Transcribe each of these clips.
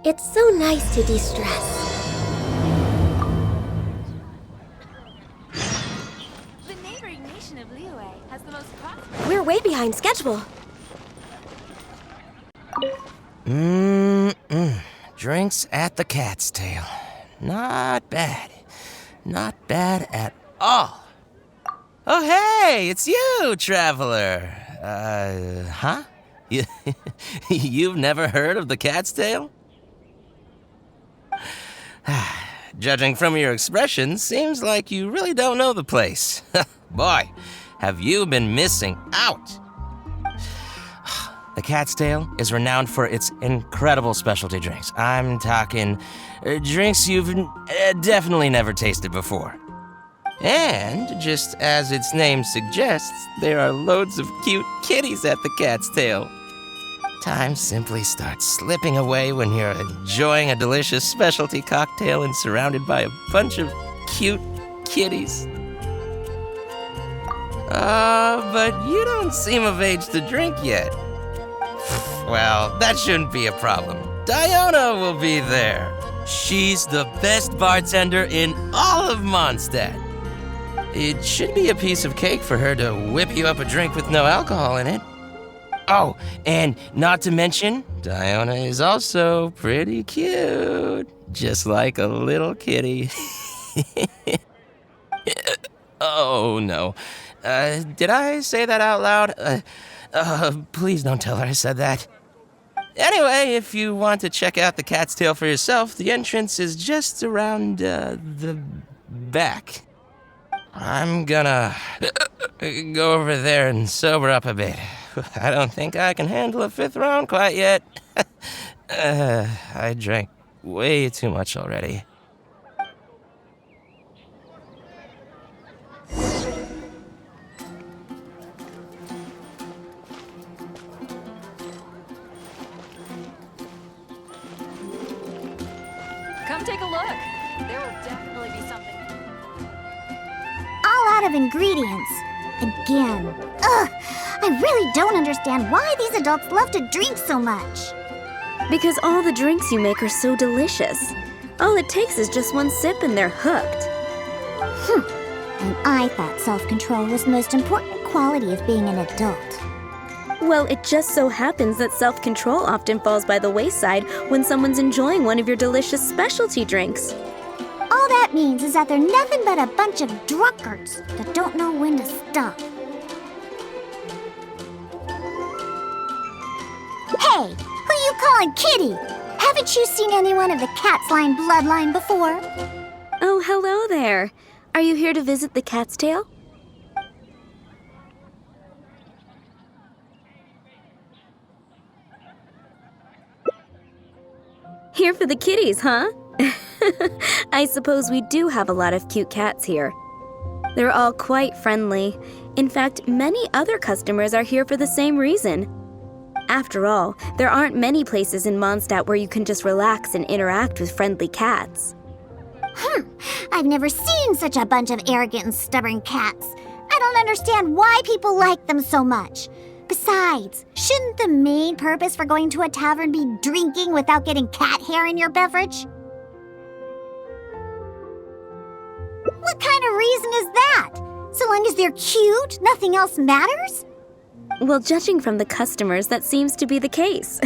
It's so nice to de-stress. The neighboring nation of Liyue has the most prosperous... We're way behind schedule. Drinks at the Cat's Tail. Not bad. Not bad at all. Oh, hey, it's you, traveler. Huh? You've never heard of the Cat's Tail? Judging from your expression, seems like you really don't know the place. Boy, have you been missing out. The Cat's Tail is renowned for its incredible specialty drinks. I'm talking drinks you've definitely never tasted before. And, just as its name suggests, there are loads of cute kitties at the Cat's Tail. Time simply starts slipping away when you're enjoying a delicious specialty cocktail and surrounded by a bunch of cute kitties. But you don't seem of age to drink yet. Well, that shouldn't be a problem. Diona will be there. She's the best bartender in all of Mondstadt. It should be a piece of cake for her to whip you up a drink with no alcohol in it. Oh, and not to mention, Diona is also pretty cute. Just like a little kitty. Oh, no. Did I say that out loud? Please don't tell her I said that. Anyway, if you want to check out the Cat's Tail for yourself, the entrance is just around, the back. I'm gonna go over there and sober up a bit. I don't think I can handle a 5th round quite yet. I drank way too much already. Come take a look. There will definitely be something. All out of ingredients. Again. Ugh! I really don't understand why these adults love to drink so much. Because all the drinks you make are so delicious. All it takes is just one sip and they're hooked. And I thought self-control was the most important quality of being an adult. Well, it just so happens that self-control often falls by the wayside when someone's enjoying one of your delicious specialty drinks. All that means is that they're nothing but a bunch of drunkards that don't know when to stop. Hey, who you calling kitty? Haven't you seen anyone of the Cat's Line bloodline before? Oh, hello there. Are you here to visit the Cat's Tail? Here for the kitties, huh? I suppose we do have a lot of cute cats here. They're all quite friendly. In fact, many other customers are here for the same reason. After all, there aren't many places in Mondstadt where you can just relax and interact with friendly cats. I've never seen such a bunch of arrogant and stubborn cats. I don't understand why people like them so much. Besides, shouldn't the main purpose for going to a tavern be drinking without getting cat hair in your beverage? What kind of reason is that? So long as they're cute, nothing else matters? Well, judging from the customers, that seems to be the case.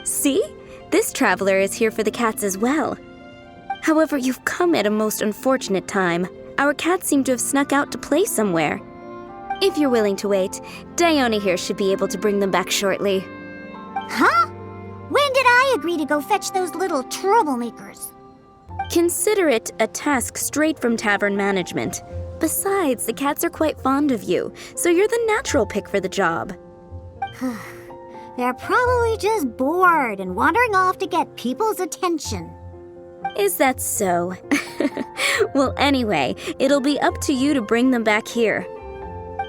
See? This traveler is here for the cats as well. However, you've come at a most unfortunate time. Our cats seem to have snuck out to play somewhere. If you're willing to wait, Diona here should be able to bring them back shortly. Huh? When did I agree to go fetch those little troublemakers? Consider it a task straight from tavern management. Besides, the cats are quite fond of you, so you're the natural pick for the job. They're probably just bored and wandering off to get people's attention. Is that so? Well, anyway, it'll be up to you to bring them back here.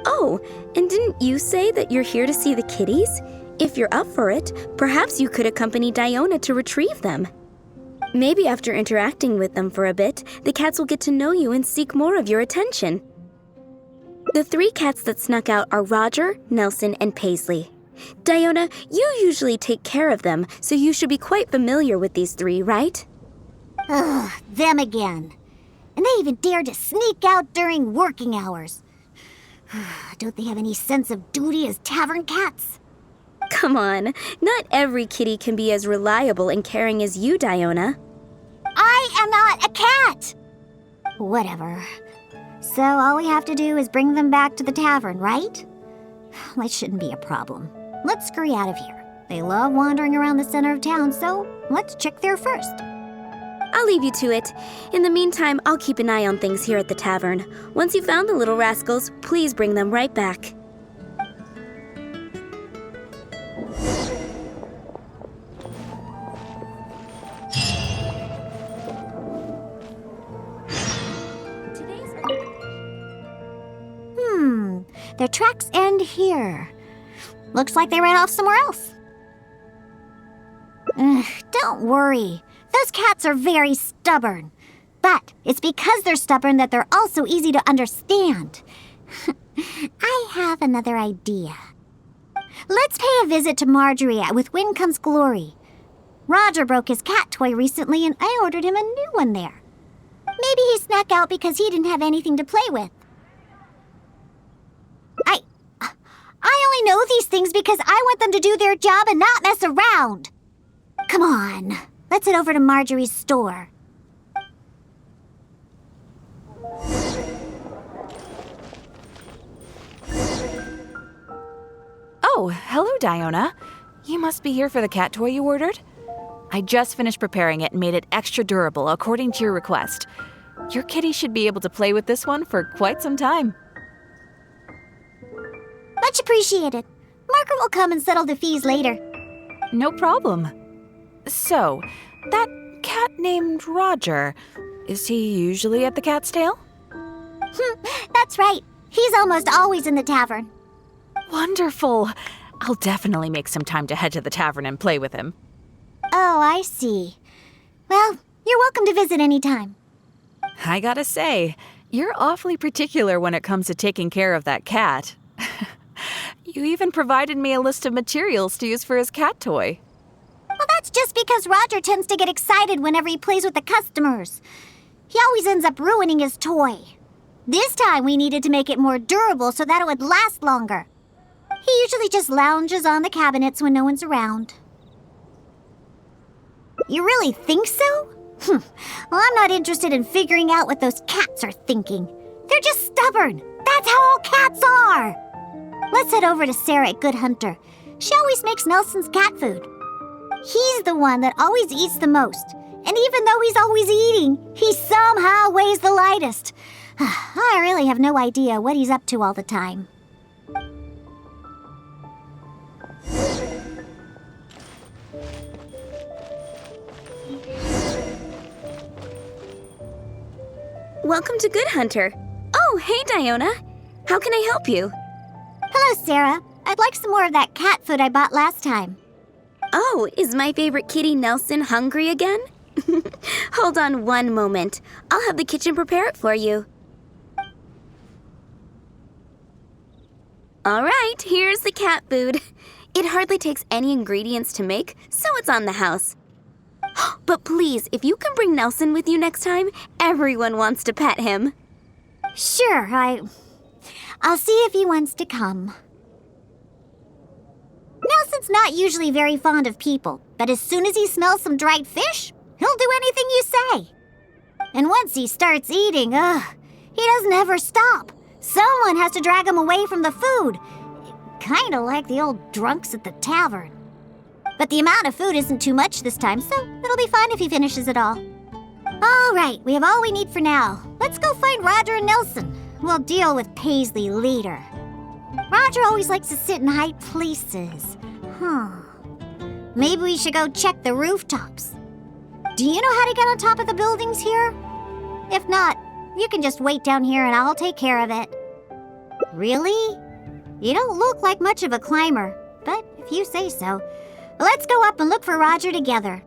Oh, and didn't you say that you're here to see the kitties? If you're up for it, perhaps you could accompany Diona to retrieve them. Maybe after interacting with them for a bit, the cats will get to know you and seek more of your attention. The 3 cats that snuck out are Roger, Nelson, and Paisley. Diona, you usually take care of them, so you should be quite familiar with these three, right? Ugh, them again. And they even dare to sneak out during working hours. Don't they have any sense of duty as tavern cats? Come on, not every kitty can be as reliable and caring as you, Diona. I am not a cat! Whatever. So all we have to do is bring them back to the tavern, right? That shouldn't be a problem. Let's scurry out of here. They love wandering around the center of town, so let's check there first. I'll leave you to it. In the meantime, I'll keep an eye on things here at the tavern. Once you've found the little rascals, please bring them right back. Their tracks end here. Looks like they ran off somewhere else. Don't worry. Those cats are very stubborn. But it's because they're stubborn that they're also easy to understand. I have another idea. Let's pay a visit to Marjorie at With Wind Comes Glory. Roger broke his cat toy recently and I ordered him a new one there. Maybe he snuck out because he didn't have anything to play with. I only know these things because I want them to do their job and not mess around. Come on, let's head over to Marjorie's store. Oh, hello, Diona. You must be here for the cat toy you ordered. I just finished preparing it and made it extra durable according to your request. Your kitty should be able to play with this one for quite some time. Much appreciated. Margaret will come and settle the fees later. No problem. So, that cat named Roger, is he usually at the Cat's Tail? That's right. He's almost always in the tavern. Wonderful. I'll definitely make some time to head to the tavern and play with him. Oh, I see. Well, you're welcome to visit anytime. I gotta say, you're awfully particular when it comes to taking care of that cat. You even provided me a list of materials to use for his cat toy. Well, that's just because Roger tends to get excited whenever he plays with the customers. He always ends up ruining his toy. This time we needed to make it more durable so that it would last longer. He usually just lounges on the cabinets when no one's around. You really think so? Well, I'm not interested in figuring out what those cats are thinking. They're just stubborn. That's how all cats are. Let's head over to Sarah at Good Hunter. She always makes Nelson's cat food. He's the one that always eats the most. And even though he's always eating, he somehow weighs the lightest. I really have no idea what he's up to all the time. Welcome to Good Hunter. Oh, hey, Diona. How can I help you? Hello, Sarah. I'd like some more of that cat food I bought last time. Oh, is my favorite kitty Nelson hungry again? Hold on one moment. I'll have the kitchen prepare it for you. All right, here's the cat food. It hardly takes any ingredients to make, so it's on the house. But please, if you can bring Nelson with you next time, everyone wants to pet him. Sure, I'll see if he wants to come. Nelson's not usually very fond of people, but as soon as he smells some dried fish, he'll do anything you say. And once he starts eating, he doesn't ever stop. Someone has to drag him away from the food. Kinda like the old drunks at the tavern. But the amount of food isn't too much this time, so it'll be fine if he finishes it all. All right, we have all we need for now. Let's go find Roger and Nelson. We'll deal with Paisley later. Roger always likes to sit in high places. Maybe we should go check the rooftops. Do you know how to get on top of the buildings here? If not, you can just wait down here and I'll take care of it. Really? You don't look like much of a climber, but if you say so, let's go up and look for Roger together.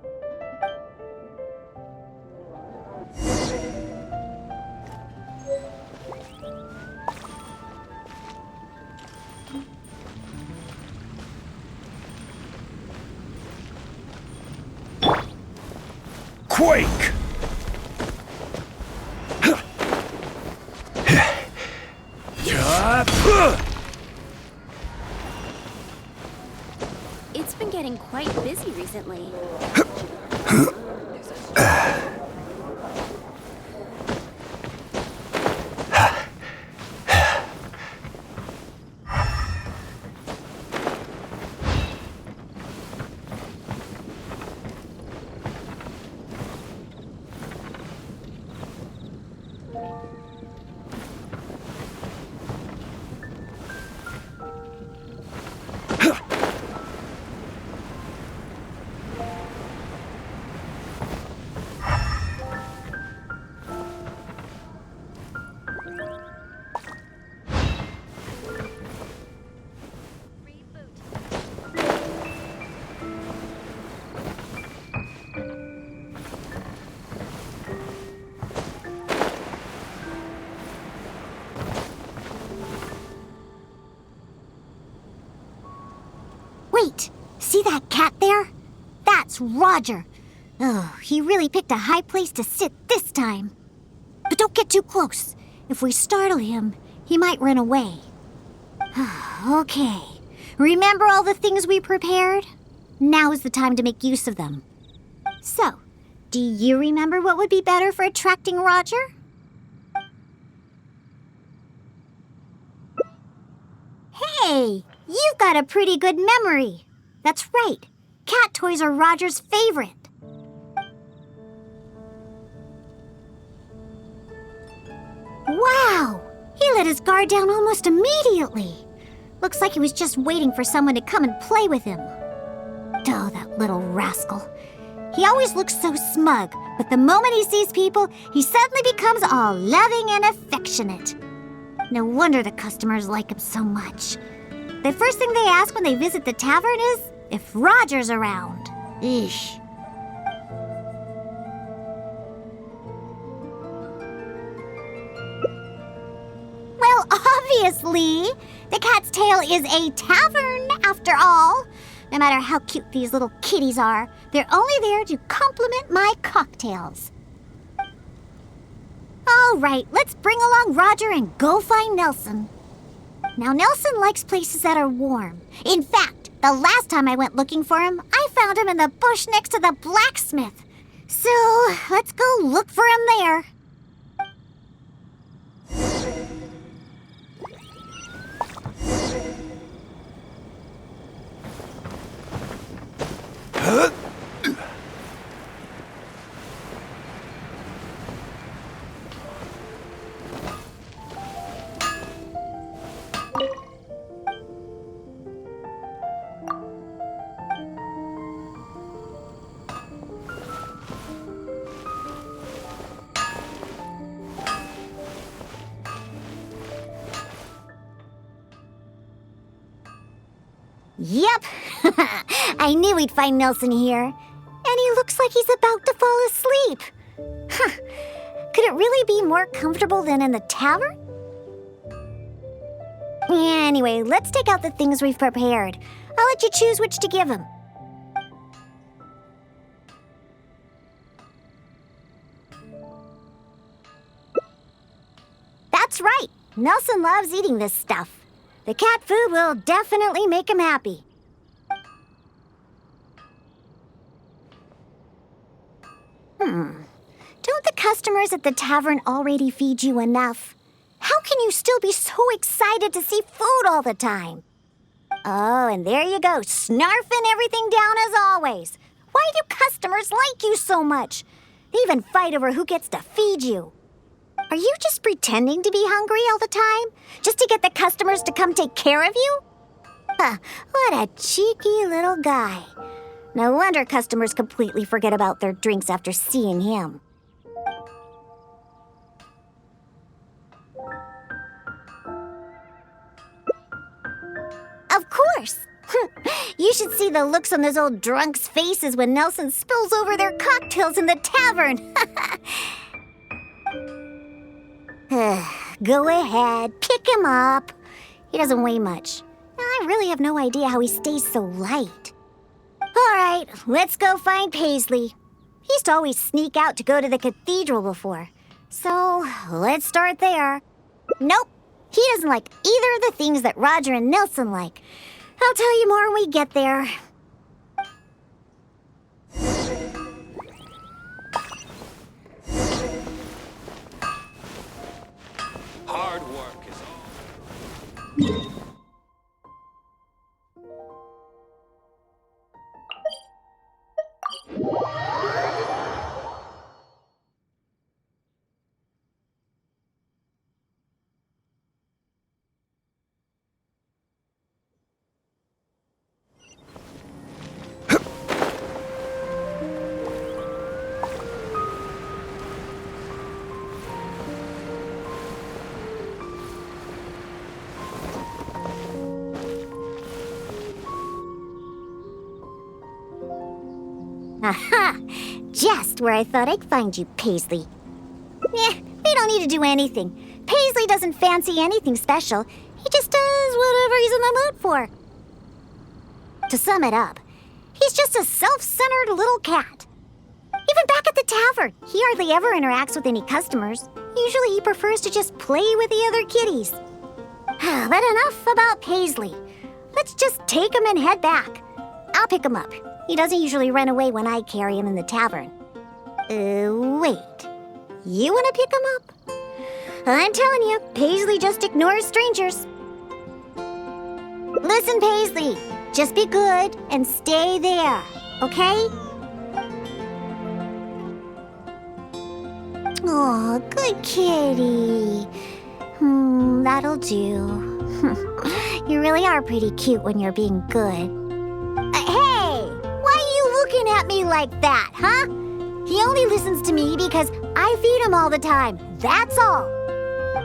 quake! It's been getting quite busy recently. Wait, see that cat there? That's Roger. Oh, he really picked a high place to sit this time. But don't get too close. If we startle him, he might run away. Okay. Remember all the things we prepared? Now is the time to make use of them. So, do you remember what would be better for attracting Roger? Hey, you've got a pretty good memory. That's right. Cat toys are Roger's favorite. Wow! He let his guard down almost immediately. Looks like he was just waiting for someone to come and play with him. Oh, that little rascal. He always looks so smug, but the moment he sees people, he suddenly becomes all loving and affectionate. No wonder the customers like him so much. The first thing they ask when they visit the tavern is if Roger's around. Eesh. Well, obviously, the Cat's Tail is a tavern, after all. No matter how cute these little kitties are, they're only there to compliment my cocktails. All right, let's bring along Roger and go find Nelson. Now, Nelson likes places that are warm. In fact, the last time I went looking for him, I found him in the bush next to the blacksmith. So, let's go look for him there. Yep, I knew we'd find Nelson here. And he looks like he's about to fall asleep. Huh. Could it really be more comfortable than in the tavern? Anyway, let's take out the things we've prepared. I'll let you choose which to give him. That's right. Nelson loves eating this stuff. The cat food will definitely make him happy. Don't the customers at the tavern already feed you enough? How can you still be so excited to see food all the time? Oh, and there you go, snarfing everything down as always. Why do customers like you so much? They even fight over who gets to feed you. Are you just pretending to be hungry all the time? Just to get the customers to come take care of you? What a cheeky little guy. No wonder customers completely forget about their drinks after seeing him. Of course! You should see the looks on those old drunks' faces when Nelson spills over their cocktails in the tavern. Go ahead, pick him up. He doesn't weigh much. I really have no idea how he stays so light. All right, let's go find Paisley. He used to always sneak out to go to the cathedral before. So, let's start there. Nope, he doesn't like either of the things that Roger and Nelson like. I'll tell you more when we get there. Hard work is all. Aha! Just where I thought I'd find you, Paisley. We don't need to do anything. Paisley doesn't fancy anything special. He just does whatever he's in the mood for. To sum it up, he's just a self-centered little cat. Even back at the tavern, he hardly ever interacts with any customers. Usually he prefers to just play with the other kitties. But enough about Paisley. Let's just take him and head back. I'll pick him up. He doesn't usually run away when I carry him in the tavern. Wait. You want to pick him up? I'm telling you, Paisley just ignores strangers. Listen, Paisley. Just be good and stay there, okay? Oh, good kitty. That'll do. You really are pretty cute when you're being good. Hey! Why are you looking at me like that, huh? He only listens to me because I feed him all the time. That's all.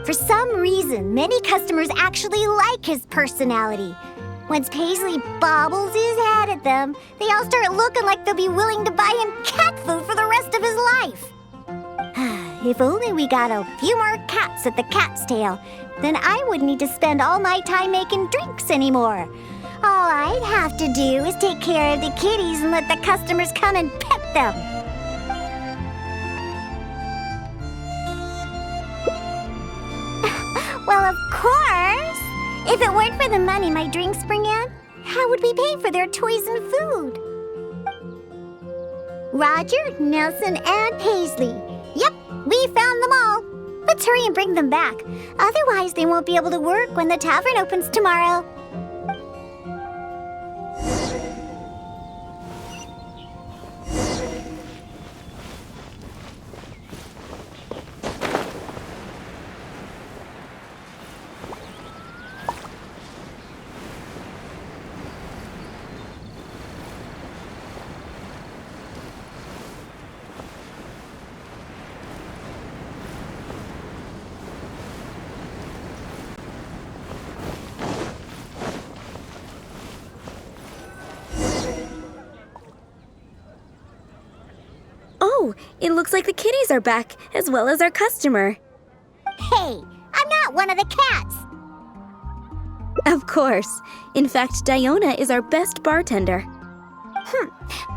For some reason, many customers actually like his personality. Once Paisley bobbles his head at them, they all start looking like they'll be willing to buy him cat food for the rest of his life. If only we got a few more cats at the cat's tail, then I wouldn't need to spend all my time making drinks anymore. All I'd have to do is take care of the kitties and let the customers come and pet them. Well, of course! If it weren't for the money my drinks bring in, how would we pay for their toys and food? Roger, Nelson, and Paisley. Yep, we found them all. Let's hurry and bring them back. Otherwise, they won't be able to work when the tavern opens tomorrow. Oh, it looks like the kitties are back, as well as our customer. Hey, I'm not one of the cats. Of course. In fact, Diona is our best bartender.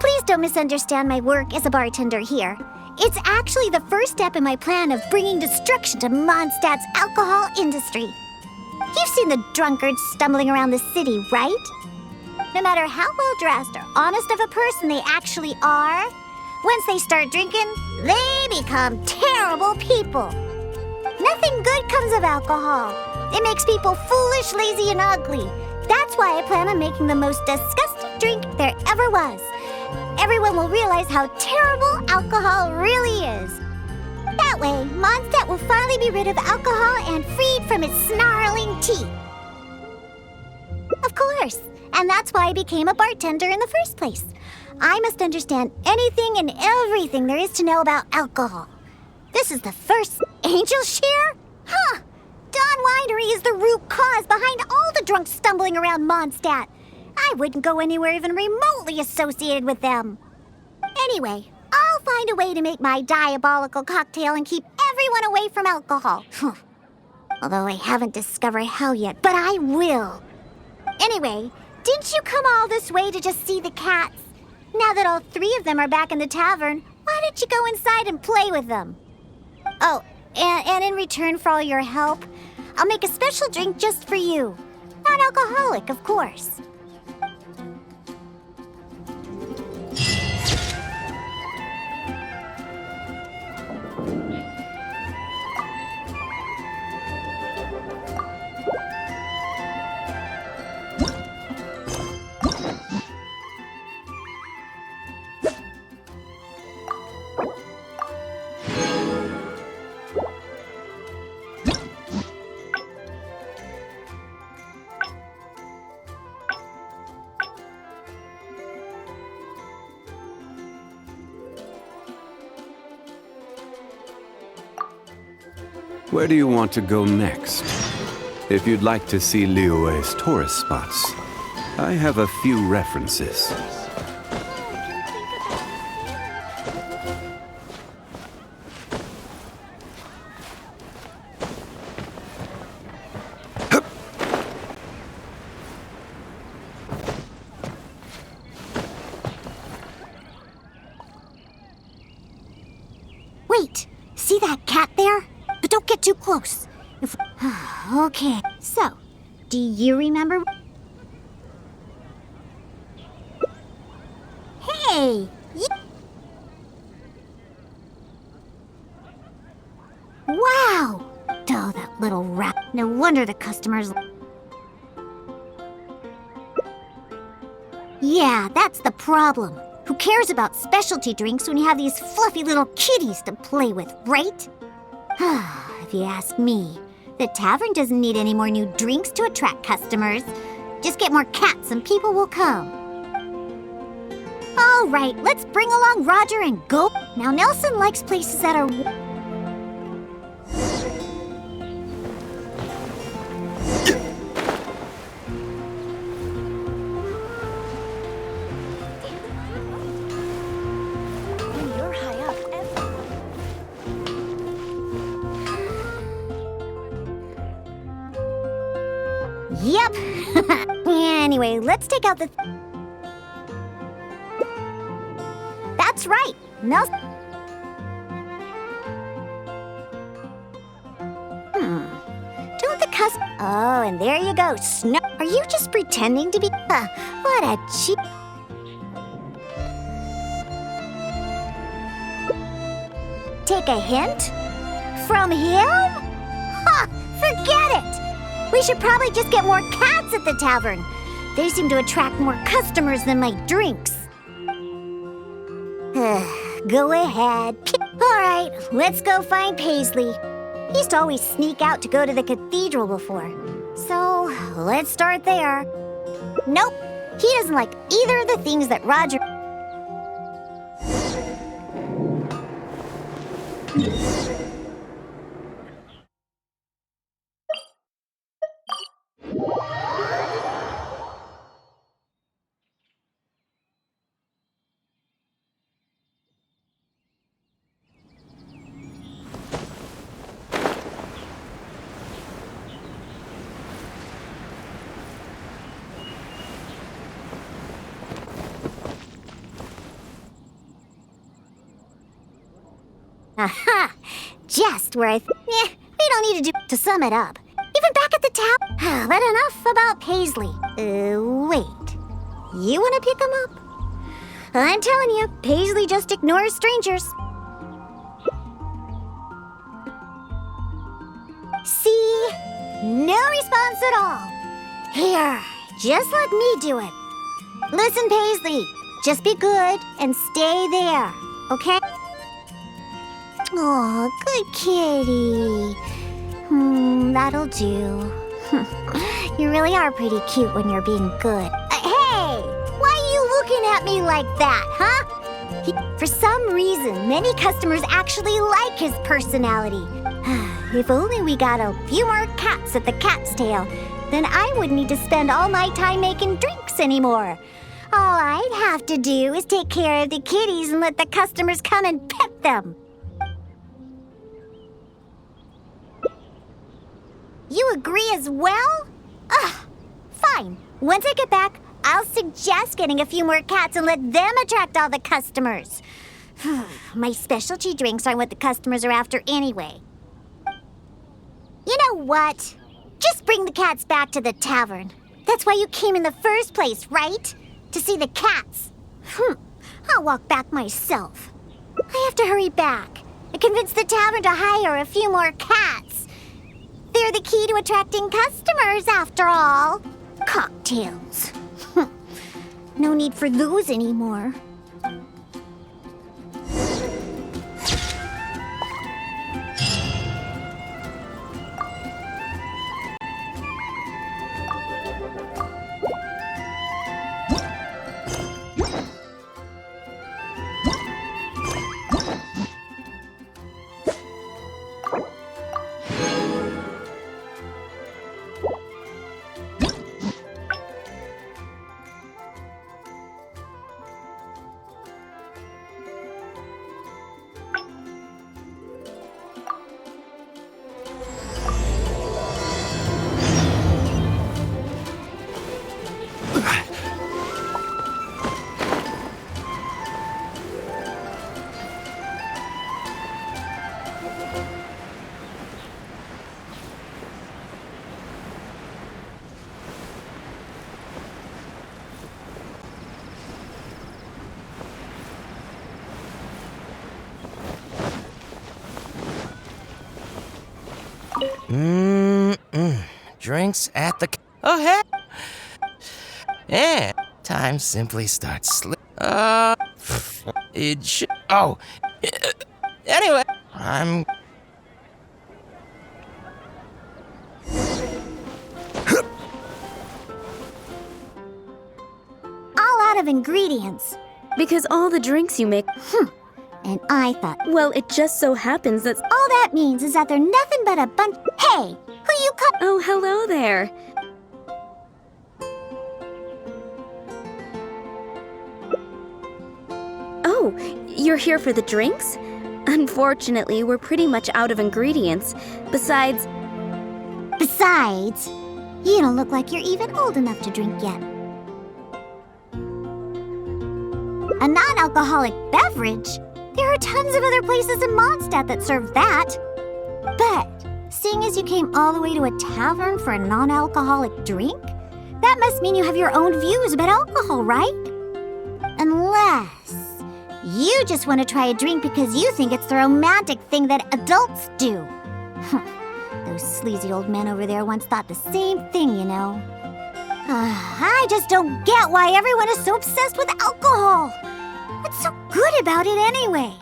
Please don't misunderstand my work as a bartender here. It's actually the first step in my plan of bringing destruction to Mondstadt's alcohol industry. You've seen the drunkards stumbling around the city, right? No matter how well-dressed or honest of a person they actually are, once they start drinking, they become terrible people. Nothing good comes of alcohol. It makes people foolish, lazy, and ugly. That's why I plan on making the most disgusting drink there ever was. Everyone will realize how terrible alcohol really is. That way, Mondstadt will finally be rid of alcohol and freed from its snarling teeth. Of course, and that's why I became a bartender in the first place. I must understand anything and everything there is to know about alcohol. This is the first angel share? Huh! Dawn Winery is the root cause behind all the drunks stumbling around Mondstadt. I wouldn't go anywhere even remotely associated with them. Anyway, I'll find a way to make my diabolical cocktail and keep everyone away from alcohol. Although I haven't discovered how yet, but I will. Anyway, didn't you come all this way to just see the cats? Now that all three of them are back in the tavern, why don't you go inside and play with them? Oh, and in return for all your help, I'll make a special drink just for you. Non-alcoholic, of course. Where do you want to go next? If you'd like to see Liyue's tourist spots, I have a few references. Wait, see that cat there? But don't get too close. Okay, so, do you remember? Hey! Wow! Oh, that little rat. No wonder the customers... Yeah, that's the problem. Who cares about specialty drinks when you have these fluffy little kitties to play with, right? If you ask me, the tavern doesn't need any more new drinks to attract customers. Just get more cats and people will come. All right, let's bring along Roger and go. Now, Nelson likes places that are... You're high up. Yep. Anyway, let's take out the... That's right. Nelson... Don't the Oh, and there you go. Snow... Are you just pretending to be... what a cheap... Take a hint? From him? Ha! Forget it! We should probably just get more cats at the tavern. They seem to attract more customers than my drinks. Go ahead. All right, let's go find Paisley. He used to always sneak out to go to the cathedral before. So, let's start there. Nope, he doesn't like either of the things that Roger... Aha! Just where we don't need to sum it up. Even back at the town. But enough about Paisley. Wait. You want to pick him up? I'm telling you, Paisley just ignores strangers. See? No response at all. Here, just let me do it. Listen, Paisley. Just be good and stay there, okay? Oh, good kitty. That'll do. You really are pretty cute when you're being good. Hey! Why are you looking at me like that, huh? For some reason, many customers actually like his personality. If only we got a few more cats at the Cat's Tail, then I wouldn't need to spend all my time making drinks anymore. All I'd have to do is take care of the kitties and let the customers come and pet them. You agree as well? Fine. Once I get back, I'll suggest getting a few more cats and let them attract all the customers. My specialty drinks aren't what the customers are after anyway. You know what? Just bring the cats back to the tavern. That's why you came in the first place, right? To see the cats. I'll walk back myself. I have to hurry back and convince the tavern to hire a few more cats. They're the key to attracting customers, after all. Cocktails. No need for those anymore. Drinks at the... Oh, hey! And time simply starts it should... Oh! Anyway, I'm... All out of ingredients. Because all the drinks you make... And I thought, Well, it just so happens that... all that means is that they're nothing but a bunch... Hey! Who you call... Oh, hello there. Oh, you're here for the drinks? Unfortunately, we're pretty much out of ingredients. Besides, You don't look like you're even old enough to drink yet. A non-alcoholic beverage? There are tons of other places in Mondstadt that serve that. But, seeing as you came all the way to a tavern for a non-alcoholic drink, that must mean you have your own views about alcohol, right? Unless you just want to try a drink because you think it's the romantic thing that adults do. Those sleazy old men over there once thought the same thing, you know. I just don't get why everyone is so obsessed with alcohol. What's so good about it anyway?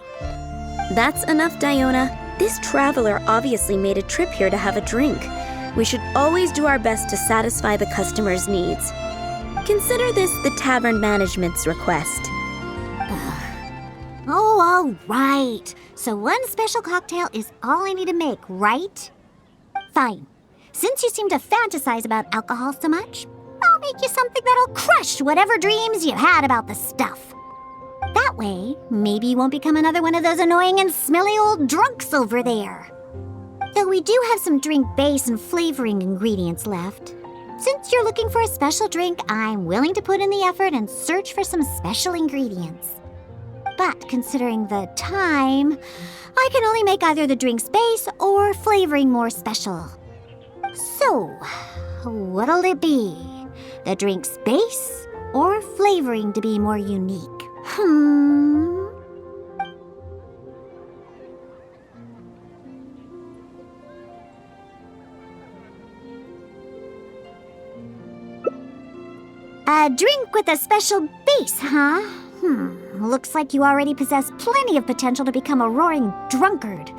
that's enough, Diona. This traveler obviously made a trip here to have a drink. We should always do our best to satisfy the customer's needs. Consider this the tavern management's request. Oh, all right. So one special cocktail is all I need to make, right? Fine. Since you seem to fantasize about alcohol so much, I'll make you something that'll crush whatever dreams you had about the stuff. That way, maybe you won't become another one of those annoying and smelly old drunks over there. Though we do have some drink base and flavoring ingredients left. Since you're looking for a special drink, I'm willing to put in the effort and search for some special ingredients. But considering the time, I can only make either the drink's base or flavoring more special. So, what'll it be? The drink's base or flavoring to be more unique? A drink with a special base, huh? Looks like you already possess plenty of potential to become a roaring drunkard.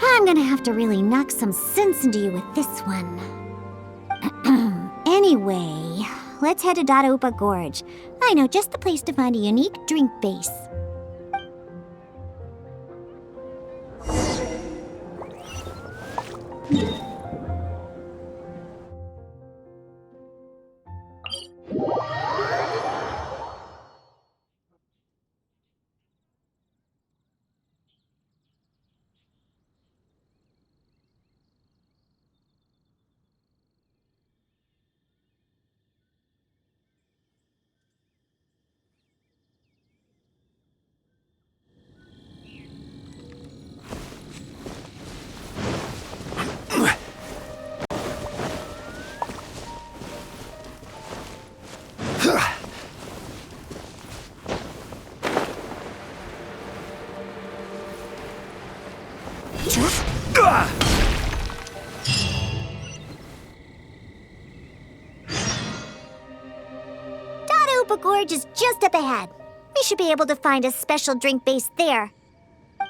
I'm gonna have to really knock some sense into you with this one. Anyway, let's head to Dadaupa Gorge. I know just the place to find a unique drink base. Upa Gorge is just up ahead. We should be able to find a special drink base there.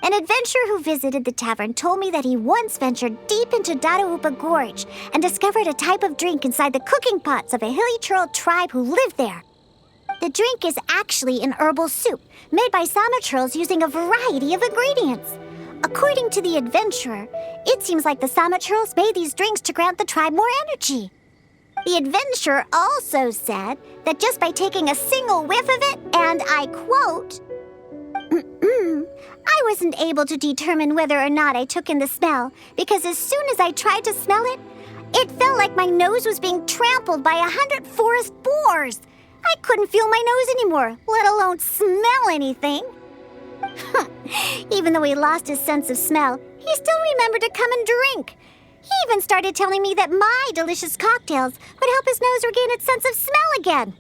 An adventurer who visited the tavern told me that he once ventured deep into Dada Upa Gorge and discovered a type of drink inside the cooking pots of a hilly churl tribe who lived there. The drink is actually an herbal soup made by Sama churls using a variety of ingredients. According to the adventurer, it seems like the Sama churls made these drinks to grant the tribe more energy. The adventurer also said that just by taking a single whiff of it, and I quote, I wasn't able to determine whether or not I took in the smell because as soon as I tried to smell it, it felt like my nose was being trampled by 100 forest boars. I couldn't feel my nose anymore, let alone smell anything. Even though he lost his sense of smell, he still remembered to come and drink. He even started telling me that my delicious cocktails would help his nose regain its sense of smell again.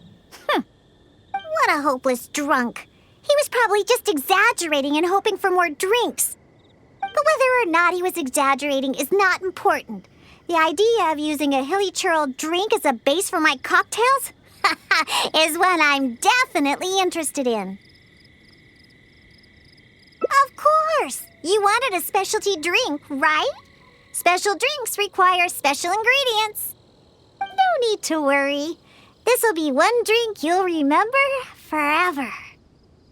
What a hopeless drunk. He was probably just exaggerating and hoping for more drinks. But whether or not he was exaggerating is not important. The idea of using a hilly churl drink as a base for my cocktails is one I'm definitely interested in. Of course! You wanted a specialty drink, right? Special drinks require special ingredients. No need to worry. This'll be one drink you'll remember forever.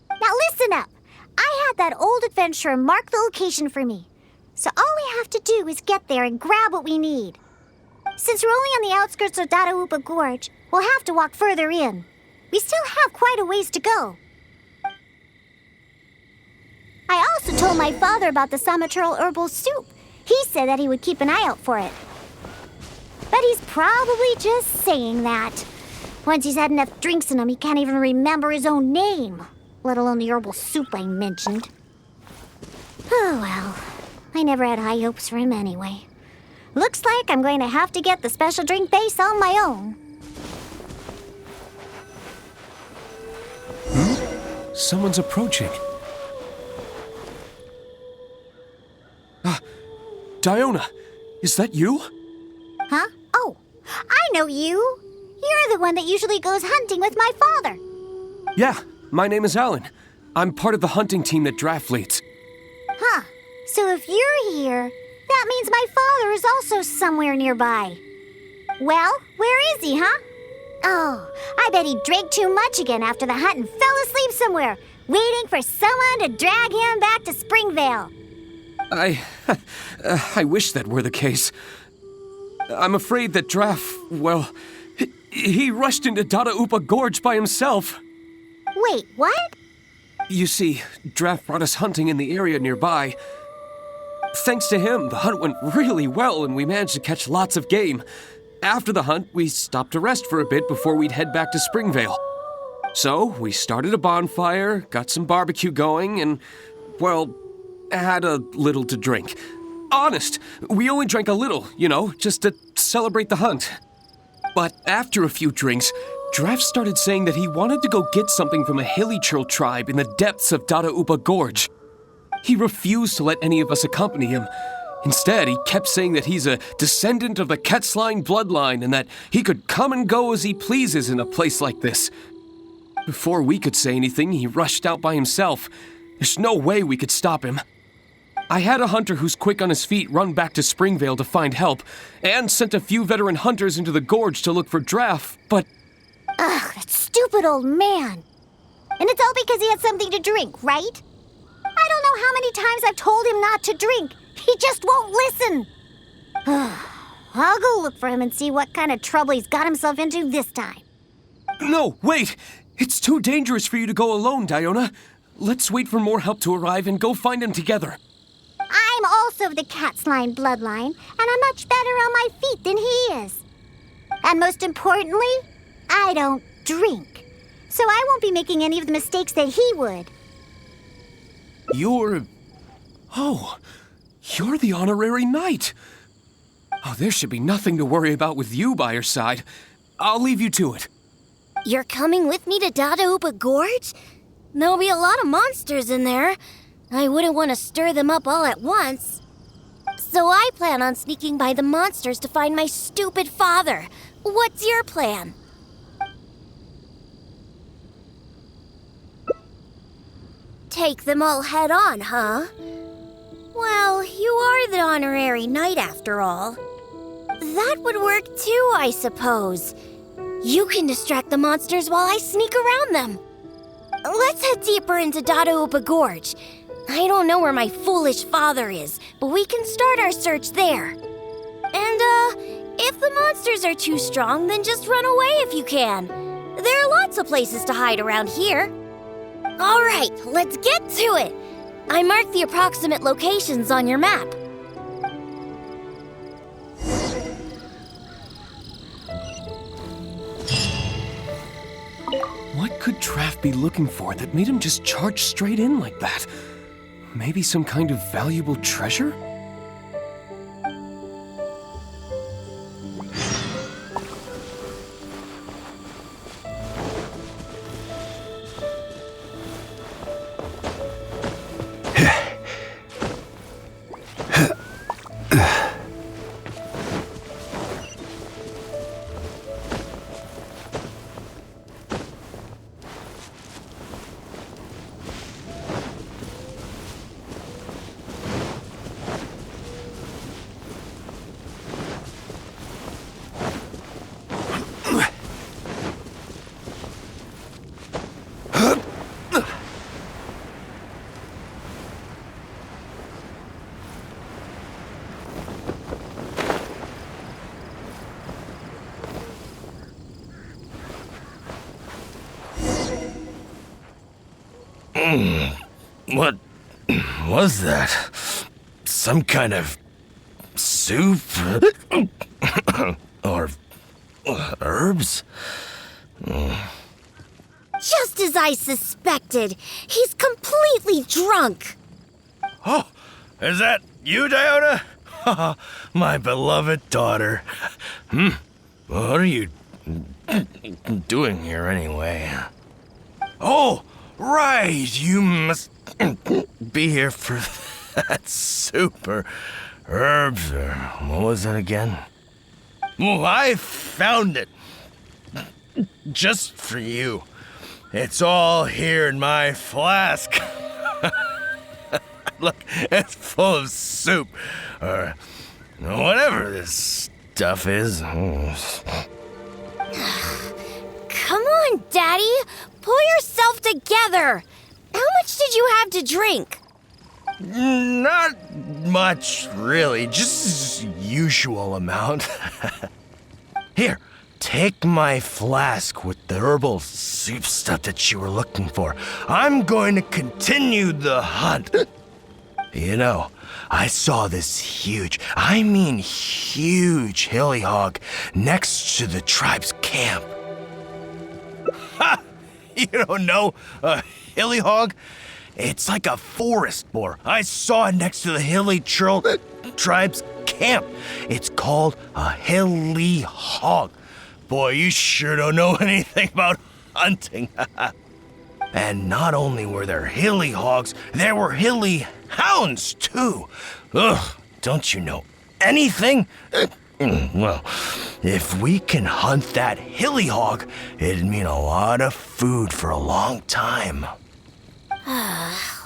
Now listen up. I had that old adventurer mark the location for me. So all we have to do is get there and grab what we need. Since we're only on the outskirts of Dada Upa Gorge, we'll have to walk further in. We still have quite a ways to go. I also told my father about the Samachurl herbal soup. He said that he would keep an eye out for it. But he's probably just saying that. Once he's had enough drinks in him, he can't even remember his own name, let alone the herbal soup I mentioned. Oh well, I never had high hopes for him anyway. Looks like I'm going to have to get the special drink base on my own. Someone's approaching. Diona, is that you? Huh? Oh, I know you. You're the one that usually goes hunting with my father. Yeah, my name is Alan. I'm part of the hunting team that Draft leads. Huh. So if you're here, that means my father is also somewhere nearby. Well, where is he, huh? Oh, I bet he drank too much again after the hunt and fell asleep somewhere, waiting for someone to drag him back to Springvale. I wish that were the case. I'm afraid that Draft, well, he rushed into Dada Upa Gorge by himself. Wait, what? You see, Draft brought us hunting in the area nearby. Thanks to him, the hunt went really well and we managed to catch lots of game. After the hunt, we stopped to rest for a bit before we'd head back to Springvale. So, we started a bonfire, got some barbecue going, and, well, had a little to drink. Honest, we only drank a little, just to celebrate the hunt. But after a few drinks, Draft started saying that he wanted to go get something from a hilly churl tribe in the depths of Dada Upa Gorge. He refused to let any of us accompany him. Instead, he kept saying that he's a descendant of the Ketzline bloodline and that he could come and go as he pleases in a place like this. Before we could say anything, he rushed out by himself. There's no way we could stop him. I had a hunter who's quick on his feet run back to Springvale to find help, and sent a few veteran hunters into the gorge to look for Draft, but... Ugh, that stupid old man. And it's all because he had something to drink, right? I don't know how many times I've told him not to drink. He just won't listen. I'll go look for him and see what kind of trouble he's got himself into this time. No, wait! It's too dangerous for you to go alone, Diona. Let's wait for more help to arrive and go find him together. I'm also of the Ketzline bloodline, and I'm much better on my feet than he is. And most importantly, I don't drink. So I won't be making any of the mistakes that he would. You're the honorary knight. Oh, there should be nothing to worry about with you by your side. I'll leave you to it. You're coming with me to Dada Upa Gorge? There'll be a lot of monsters in there. I wouldn't want to stir them up all at once. So I plan on sneaking by the monsters to find my stupid father. What's your plan? take them all head on, huh? Well, you are the honorary knight after all. That would work too, I suppose. You can distract the monsters while I sneak around them. Let's head deeper into Dadaupa Gorge. I don't know where my foolish father is, but we can start our search there. And, if the monsters are too strong, then just run away if you can. There are lots of places to hide around here. All right, let's get to it. I marked the approximate locations on your map. What could Traff be looking for that made him just charge straight in like that? Maybe some kind of valuable treasure? What was that? Some kind of soup? Or herbs? Just as I suspected, he's completely drunk. Oh, is that you, Diona? My beloved daughter. What are you doing here anyway? Oh, right, you must be here for that soup or herbs or what was that again? Well, I found it just for you. It's all here in my flask. Look, it's full of soup or whatever this stuff is. Come on, Daddy. Pull yourself together. How much did you have to drink? Not much, really. Just usual amount. Here, take my flask with the herbal soup stuff that you were looking for. I'm going to continue the hunt. You know, I saw this huge hilly hog next to the tribe's camp. Ha! You don't know a hilly hog? It's like a forest boar. I saw it next to the hilly tribe's camp. It's called a hilly hog. Boy, you sure don't know anything about hunting. And not only were there hilly hogs, there were hilly hounds too. Ugh, don't you know anything? Well, if we can hunt that hilly hog, it'd mean a lot of food for a long time.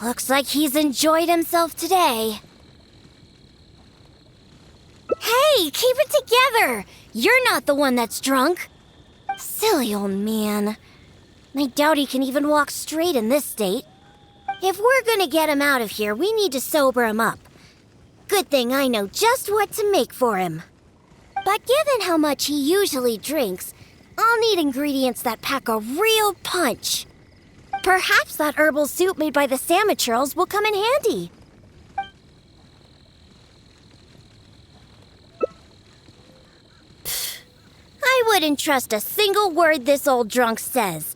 Looks like he's enjoyed himself today. Hey, keep it together! You're not the one that's drunk. Silly old man. I doubt he can even walk straight in this state. If we're gonna get him out of here, we need to sober him up. Good thing I know just what to make for him. But given how much he usually drinks, I'll need ingredients that pack a real punch. Perhaps that herbal soup made by the Samaturls will come in handy. I wouldn't trust a single word this old drunk says.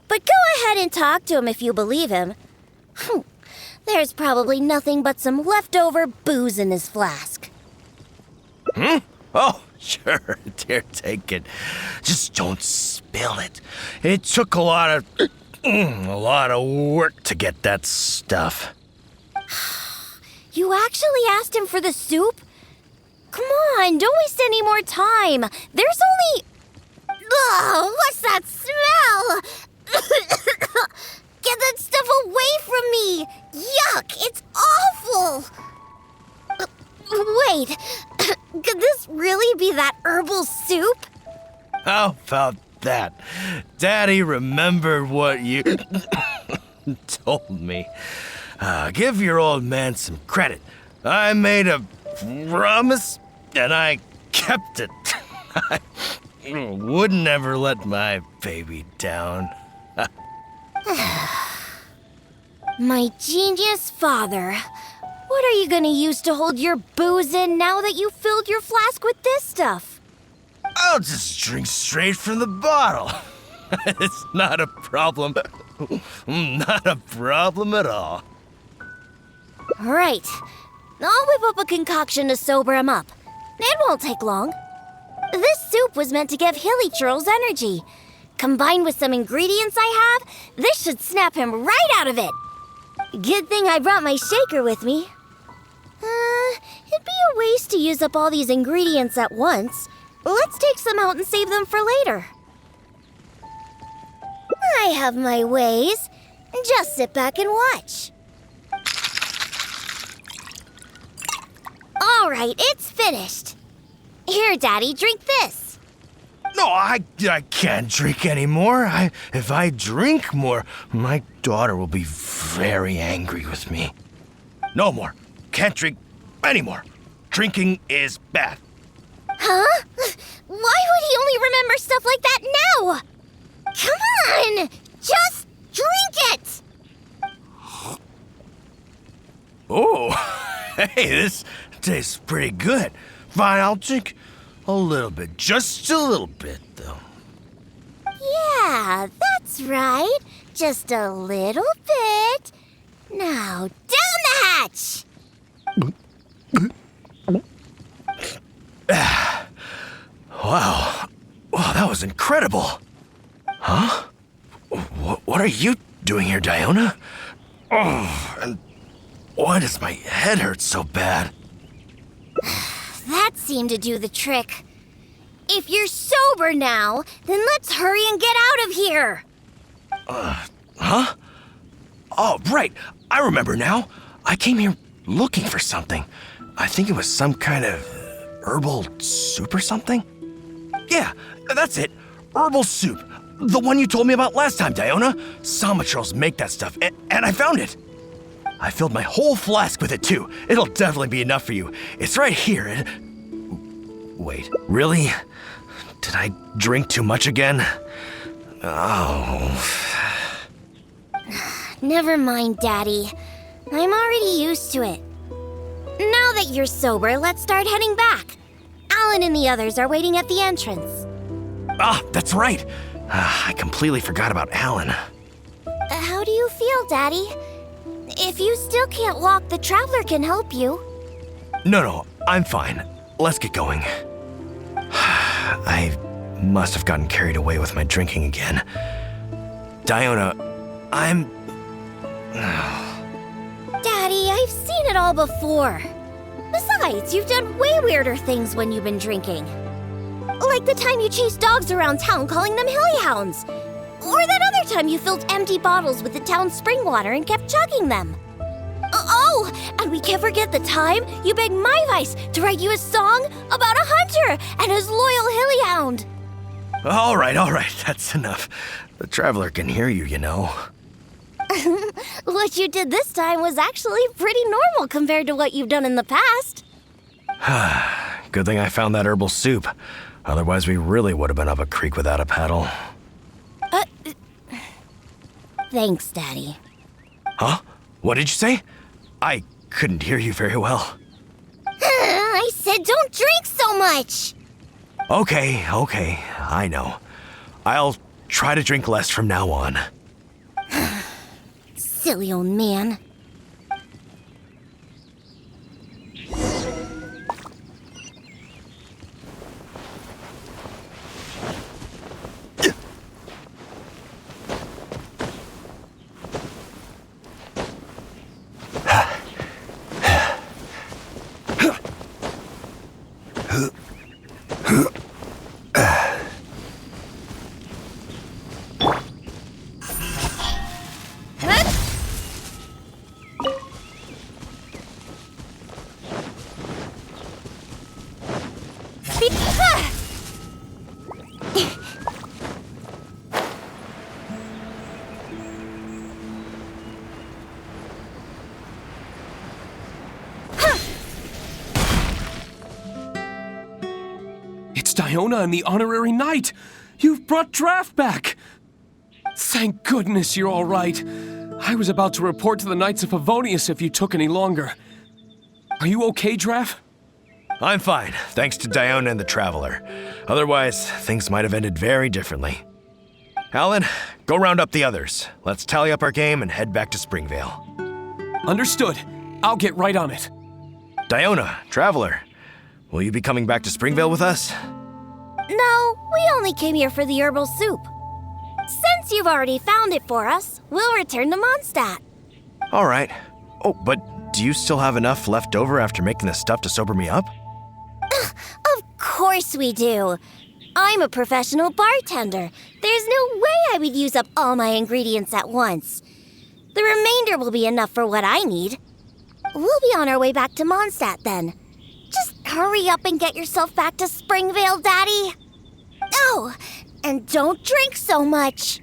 But go ahead and talk to him if you believe him. There's probably nothing but some leftover booze in his flask. Oh, sure, dear, take it. Just don't spill it. It took a lot of work to get that stuff. You actually asked him for the soup? Come on, don't waste any more time. There's only... Ugh, what's that smell? Get that stuff away from me! Yuck! It's awful! Wait, could this really be that herbal soup? How about that? Daddy remembered what you told me. Give your old man some credit. I made a promise, and I kept it. I would never let my baby down. My genius father. What are you gonna use to hold your booze in now that you filled your flask with this stuff? I'll just drink straight from the bottle. It's not a problem. Not a problem at all. Right. I'll whip up a concoction to sober him up. It won't take long. This soup was meant to give Hilly Churls energy. Combined with some ingredients I have, this should snap him right out of it. Good thing I brought my shaker with me. It'd be a waste to use up all these ingredients at once. Let's take some out and save them for later. I have my ways. Just sit back and watch. All right, it's finished. Here, Daddy, drink this. No, I can't drink anymore. If I drink more, my daughter will be very angry with me. No more. Can't drink anymore. Drinking is bad. Huh? Why would he only remember stuff like that now? Come on! Just drink it! Oh, hey, this tastes pretty good. Fine, I'll drink a little bit. Just a little bit, though. Yeah, that's right. Just a little bit. Now, down the hatch! Wow. Wow, that was incredible. Huh? What are you doing here, Diona? Oh, and why does my head hurt so bad? That seemed to do the trick. If you're sober now, then let's hurry and get out of here. Huh? Oh, right. I remember now. I came here looking for something. I think it was some kind of herbal soup or something. Yeah, that's it. Herbal soup. The one you told me about last time, Diona. Samatrals make that stuff, and I found it. I filled my whole flask with it, too. It'll definitely be enough for you. It's right here. Wait, really? Did I drink too much again? Oh. Never mind, Daddy. I'm already used to it. Now that you're sober, let's start heading back. Alan and the others are waiting at the entrance. Ah, that's right. I completely forgot about Alan. How do you feel, Daddy? If you still can't walk, the Traveler can help you. No, I'm fine. Let's get going. I must have gotten carried away with my drinking again. Diona, I'm... Daddy, I've seen it all before. Besides, you've done way weirder things when you've been drinking. Like the time you chased dogs around town calling them hilly hounds. Or that other time you filled empty bottles with the town's spring water and kept chugging them. Oh, and we can't forget the time you begged my vice to write you a song about a hunter and his loyal hilly hound. All right, that's enough. The Traveler can hear you, you know. What you did this time was actually pretty normal compared to what you've done in the past. Good thing I found that herbal soup. Otherwise, we really would have been up a creek without a paddle. Thanks, Daddy. Huh? What did you say? I couldn't hear you very well. I said don't drink so much. Okay, I know. I'll try to drink less from now on. Silly old man. Diona and the honorary knight! You've brought Draft back! Thank goodness you're all right. I was about to report to the Knights of Favonius if you took any longer. Are you okay, Draft? I'm fine, thanks to Diona and the Traveler. Otherwise, things might have ended very differently. Alan, go round up the others. Let's tally up our game and head back to Springvale. Understood. I'll get right on it. Diona, Traveler, will you be coming back to Springvale with us? No, we only came here for the herbal soup. Since you've already found it for us, we'll return to Mondstadt. All right. Oh, but do you still have enough left over after making the stuff to sober me up? Of course we do. I'm a professional bartender. There's no way I would use up all my ingredients at once. The remainder will be enough for what I need. We'll be on our way back to Mondstadt then. Just hurry up and get yourself back to Springvale, Daddy. Oh, and don't drink so much.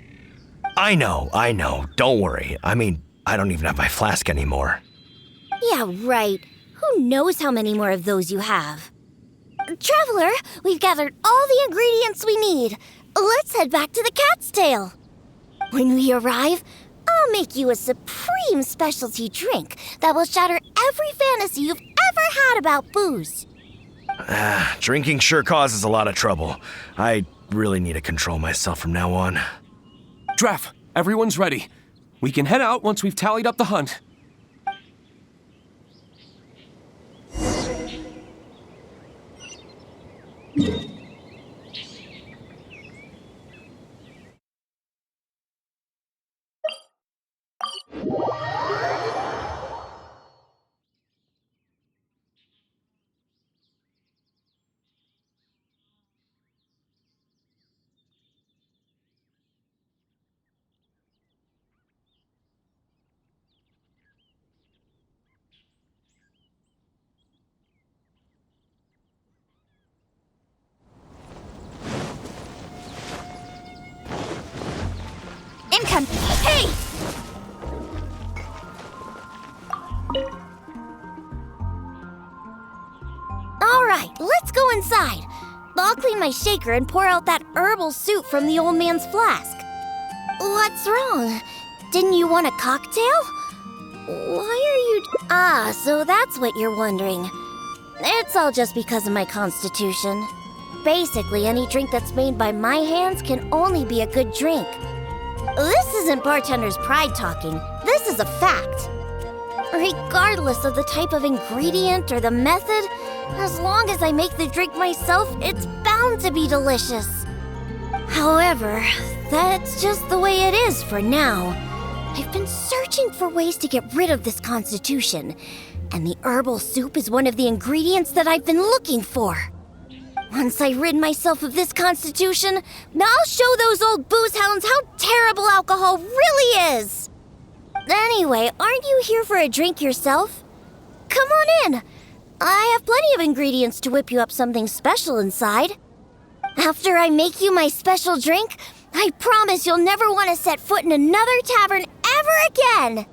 I know. Don't worry. I mean, I don't even have my flask anymore. Yeah, right. Who knows how many more of those you have? Traveler, we've gathered all the ingredients we need. Let's head back to the Cat's Tail. When we arrive, I'll make you a supreme specialty drink that will shatter every fantasy you've ever had about booze. Drinking sure causes a lot of trouble. I really need to control myself from now on. Draft, everyone's ready. We can head out once we've tallied up the hunt. Income! Hey! All right, let's go inside. I'll clean my shaker and pour out that herbal soup from the old man's flask. What's wrong? Didn't you want a cocktail? Why are you... so that's what you're wondering. It's all just because of my constitution. Basically, any drink that's made by my hands can only be a good drink. This isn't bartender's pride talking. This is a fact. Regardless of the type of ingredient or the method, as long as I make the drink myself, it's bound to be delicious. However, that's just the way it is for now. I've been searching for ways to get rid of this constitution, and the herbal soup is one of the ingredients that I've been looking for. Once I rid myself of this constitution, I'll show those old booze hounds how terrible alcohol really is. Anyway, aren't you here for a drink yourself? Come on in. I have plenty of ingredients to whip you up something special inside. After I make you my special drink, I promise you'll never want to set foot in another tavern ever again.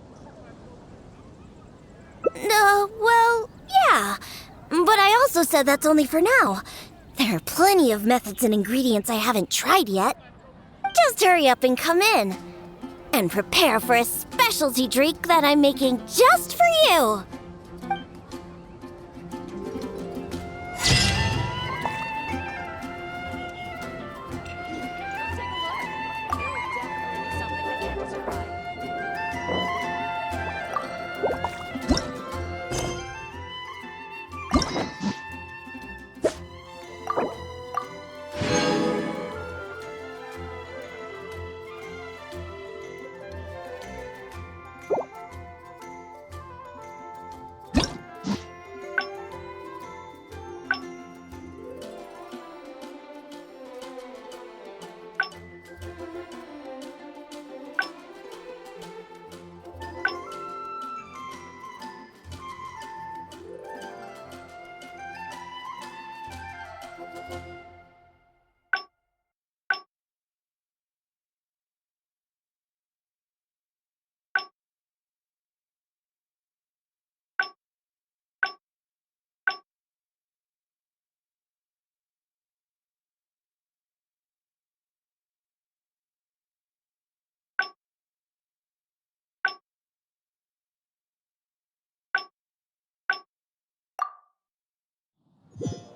Well, yeah. But I also said that's only for now. There are plenty of methods and ingredients I haven't tried yet. Just hurry up and come in. And prepare for a specialty drink that I'm making just for you.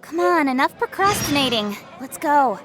Come on, enough procrastinating. Let's go.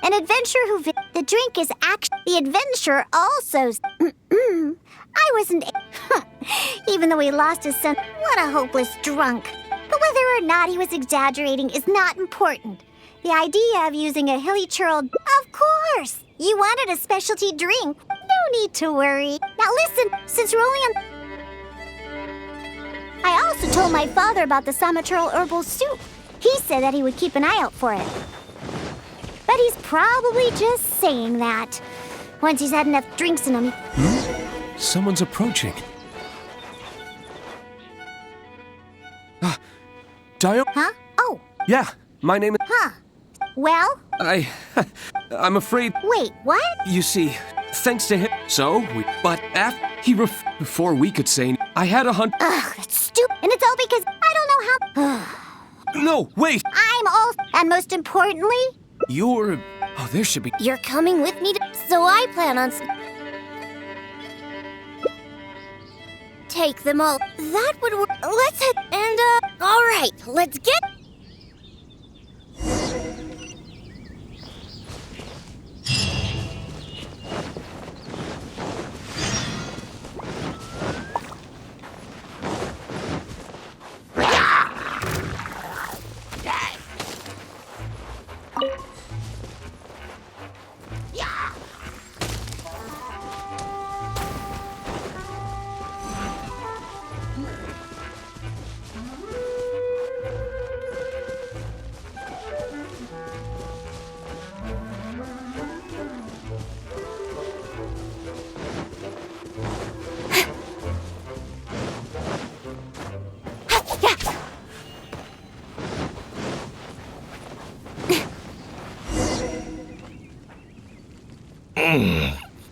An adventurer who the drink is actually the adventurer also. I wasn't. Even though he lost his son, what a hopeless drunk. But whether or not he was exaggerating is not important. The idea of using a hilly churl, of course. You wanted a specialty drink. No need to worry. Now listen, since we're only on. I also told my father about the Samachurl herbal soup. He said that he would keep an eye out for it. But he's probably just saying that. Once he's had enough drinks in him. Someone's approaching. Diona? Huh? Oh. Yeah, my name is... Huh. Well? I'm afraid... Wait, what? You see, thanks to him... But after he before we could say... I had a hunt... Ugh, that's stupid. And it's all because I don't know how... No, wait! I'm all... And most importantly... You're... Oh, there should be... You're coming with me so I plan on... Take them all. That would work. Let's head... And, all right, let's get...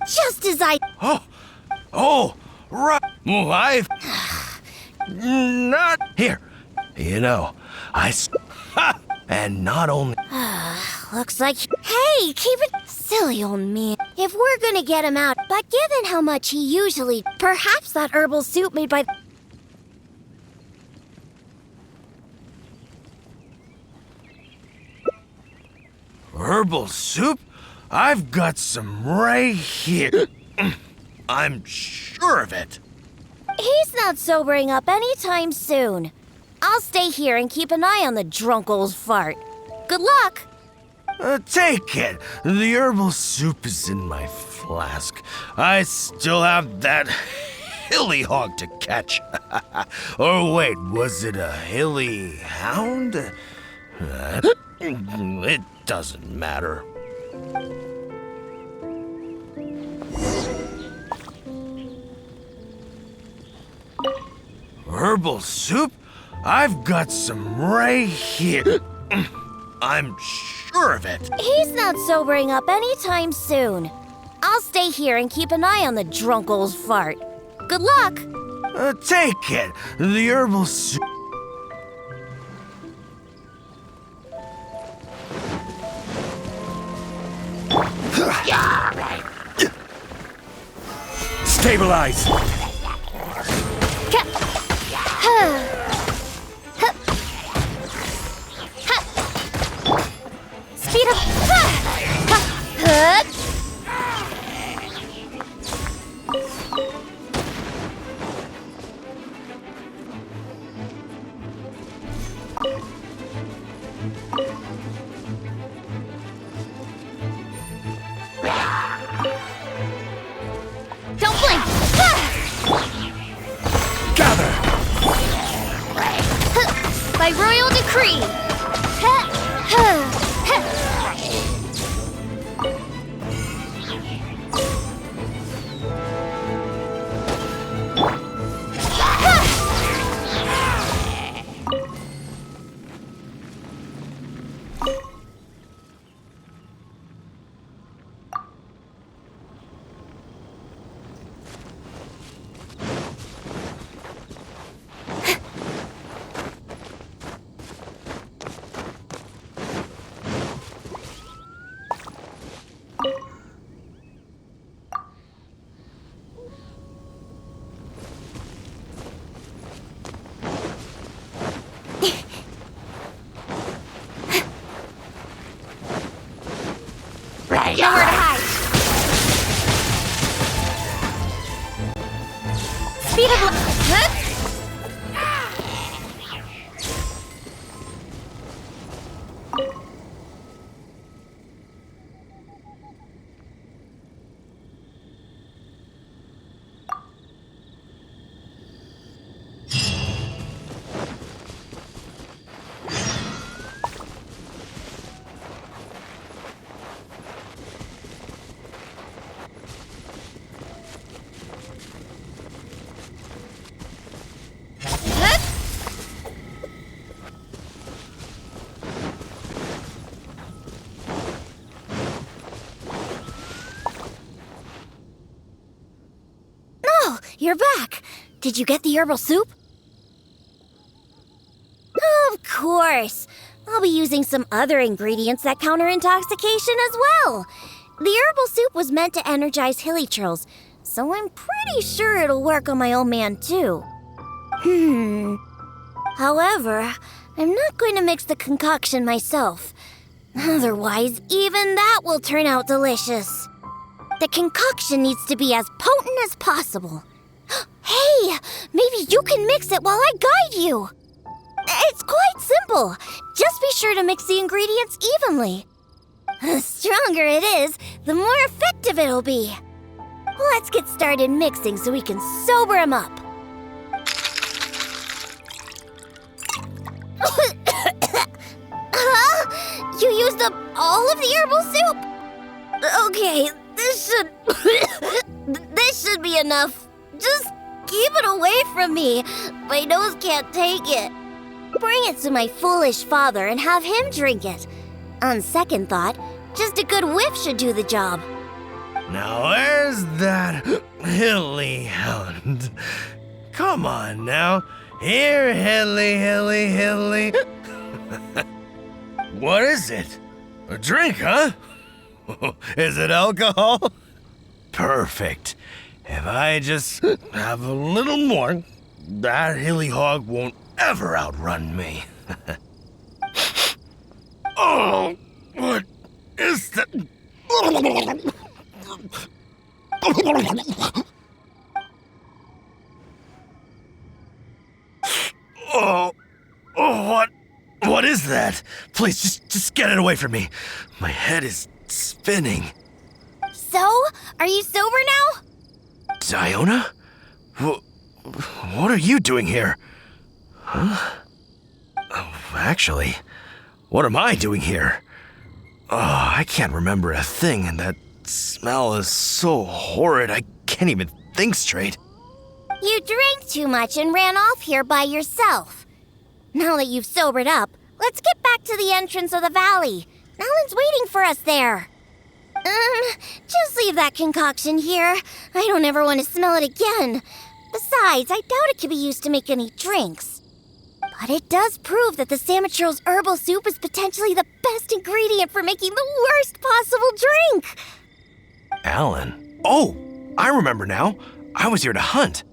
Just as I... Oh, right. I've... Not... Here. You know, and not only... Looks like... Hey, keep it... Silly old man. If we're gonna get him out, but given how much he usually... Perhaps that herbal soup made by... Herbal soup? I've got some right here. I'm sure of it. He's not sobering up anytime soon. I'll stay here and keep an eye on the drunk old fart. Good luck! Take it. The herbal soup is in my flask. I still have that hilly hog to catch. Or wait, was it a hilly hound? It doesn't matter. Herbal soup? I've got some right here. I'm sure of it. He's not sobering up anytime soon. I'll stay here and keep an eye on the drunk old fart. Good luck! Take it. The herbal soup. Stabilize. Speed up! Don't blink! by royal decree. Nowhere to hide. Speed of You're back. Did you get the herbal soup? Of course. I'll be using some other ingredients that counter intoxication as well. The herbal soup was meant to energize hilly trolls, so I'm pretty sure it'll work on my old man too. However, I'm not going to mix the concoction myself. Otherwise, even that will turn out delicious. The concoction needs to be as potent as possible. Hey, maybe you can mix it while I guide you. It's quite simple. Just be sure to mix the ingredients evenly. The stronger it is, the more effective it'll be. Let's get started mixing so we can sober him up. Huh? You used up all of the herbal soup? Okay, this should be enough. Just keep it away from me. My nose can't take it. Bring it to my foolish father and have him drink it. On second thought, just a good whiff should do the job. Now where's that hilly hound? Come on now. Here, hilly. What is it? A drink, huh? Is it alcohol? Perfect. If I just have a little more, that hilly hog won't ever outrun me. Oh, what is that? What is that? Please, just get it away from me. My head is spinning. So, are you sober now? Diona? What are you doing here? Huh? Oh, actually, what am I doing here? Oh, I can't remember a thing, and that smell is so horrid I can't even think straight. You drank too much and ran off here by yourself. Now that you've sobered up, let's get back to the entrance of the valley. Alan's waiting for us there. Just leave that concoction here. I don't ever want to smell it again. Besides, I doubt it can be used to make any drinks. But it does prove that the Samatrol's herbal soup is potentially the best ingredient for making the worst possible drink. Alan? Oh, I remember now. I was here to hunt.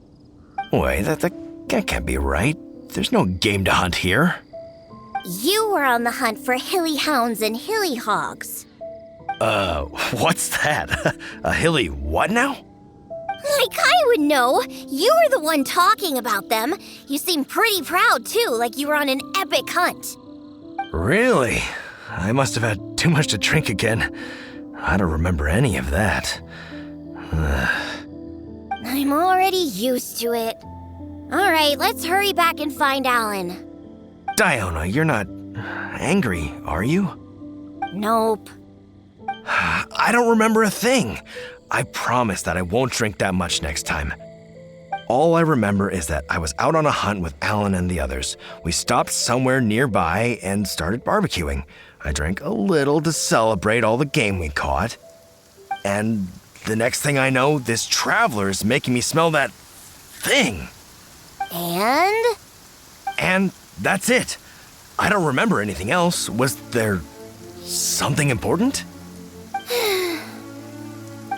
Wait, that can't be right. There's no game to hunt here. You were on the hunt for hilly hounds and hilly hogs. What's that? A hilly what now? Like I would know. You were the one talking about them. You seem pretty proud, too, like you were on an epic hunt. Really? I must have had too much to drink again. I don't remember any of that. I'm already used to it. All right, let's hurry back and find Alan. Diona, you're not angry, are you? Nope. I don't remember a thing. I promise that I won't drink that much next time. All I remember is that I was out on a hunt with Alan and the others. We stopped somewhere nearby and started barbecuing. I drank a little to celebrate all the game we caught. And the next thing I know, this traveler is making me smell that thing. And? And that's it. I don't remember anything else. Was there something important?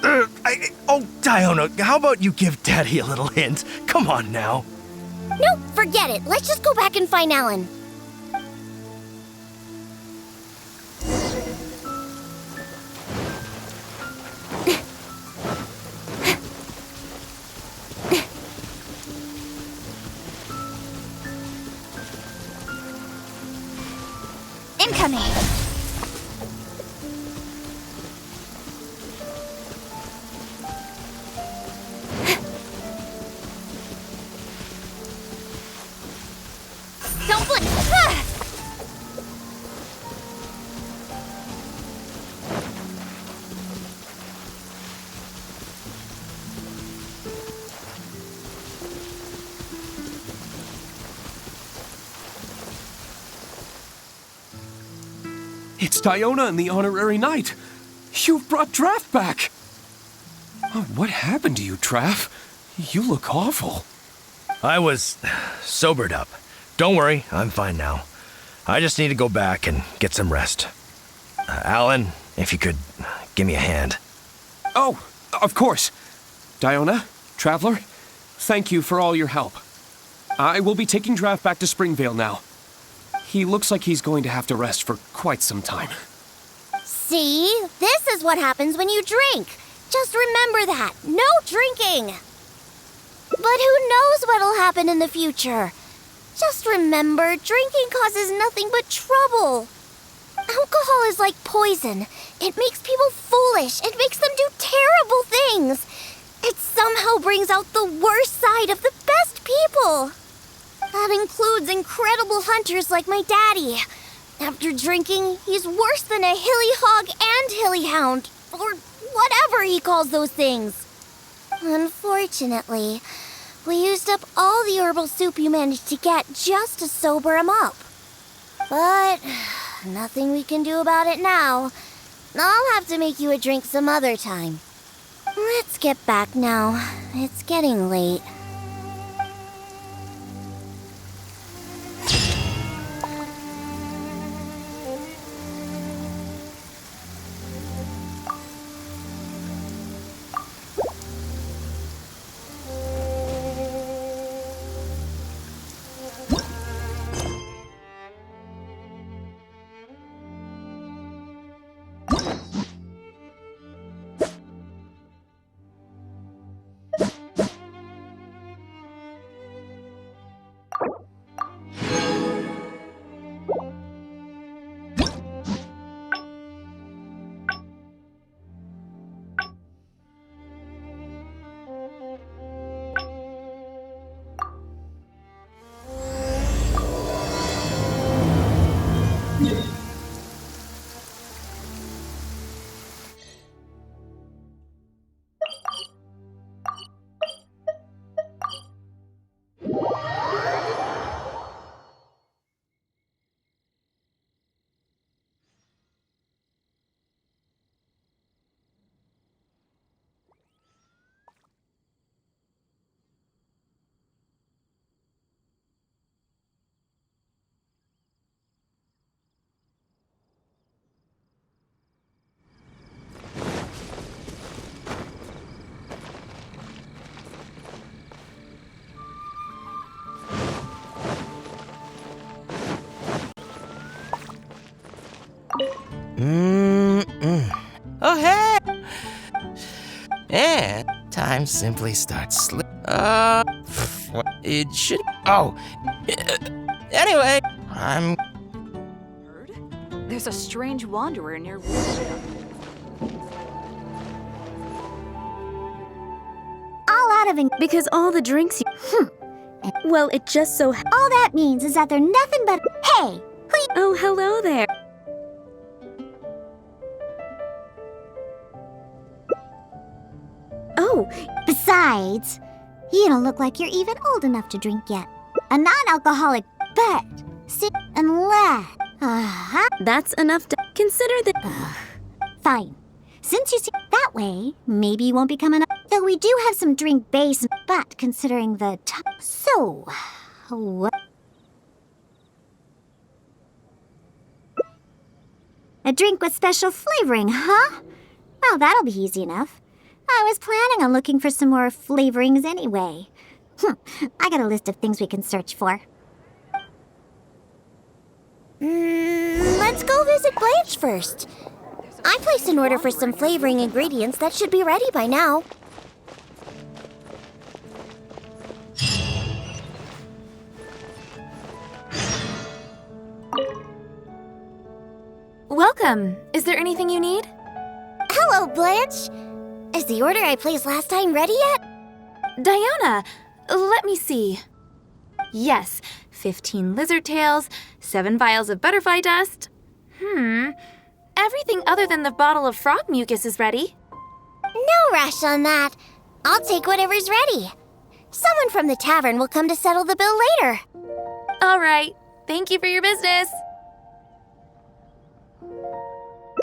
Oh, Diona, how about you give Daddy a little hint? Come on now. Nope, forget it. Let's just go back and find Alan. Incoming. Don't blink! It's Diona and the Honorary Knight. You've brought Draff back. Oh, what happened to you, Draff? You look awful. I was sobered up. Don't worry, I'm fine now. I just need to go back and get some rest. Alan, if you could give me a hand. Oh, of course. Diona, Traveler, thank you for all your help. I will be taking Draff back to Springvale now. He looks like he's going to have to rest for quite some time. See? This is what happens when you drink. Just remember that. No drinking. But who knows what'll happen in the future? Just remember, drinking causes nothing but trouble. Alcohol is like poison. It makes people foolish. It makes them do terrible things. It somehow brings out the worst side of the best people. That includes incredible hunters like my daddy. After drinking, he's worse than a hilly hog and hilly hound, or whatever he calls those things. Unfortunately, we used up all the herbal soup you managed to get just to sober him up. But nothing we can do about it now. I'll have to make you a drink some other time. Let's get back now. It's getting late. Oh, hey! And time simply starts it should. Oh! Anyway, I'm. There's a strange wanderer near Woodville. All out of Because all the drinks you. Well, it just so... All that means is that they're nothing but... Hey! Oh, hello there. Oh, Besides, you don't look like you're even old enough to drink yet. A non-alcoholic, but... unless... that's enough to... Consider that... Fine. Since you see that way, maybe you won't become an... Though we do have some drink base, but considering the So... What? A drink with special flavoring, huh? Well, that'll be easy enough. I was planning on looking for some more flavorings anyway. I got a list of things we can search for. Let's go visit Blanche first. I placed an order for some flavoring ingredients that should be ready by now. Welcome. Is there anything you need? Hello, Blanche. Is the order I placed last time ready yet? Diona, let me see. Yes, 15 lizard tails, 7 vials of butterfly dust. Everything other than the bottle of frog mucus is ready. No rush on that. I'll take whatever's ready. Someone from the tavern will come to settle the bill later. All right. Thank you for your business.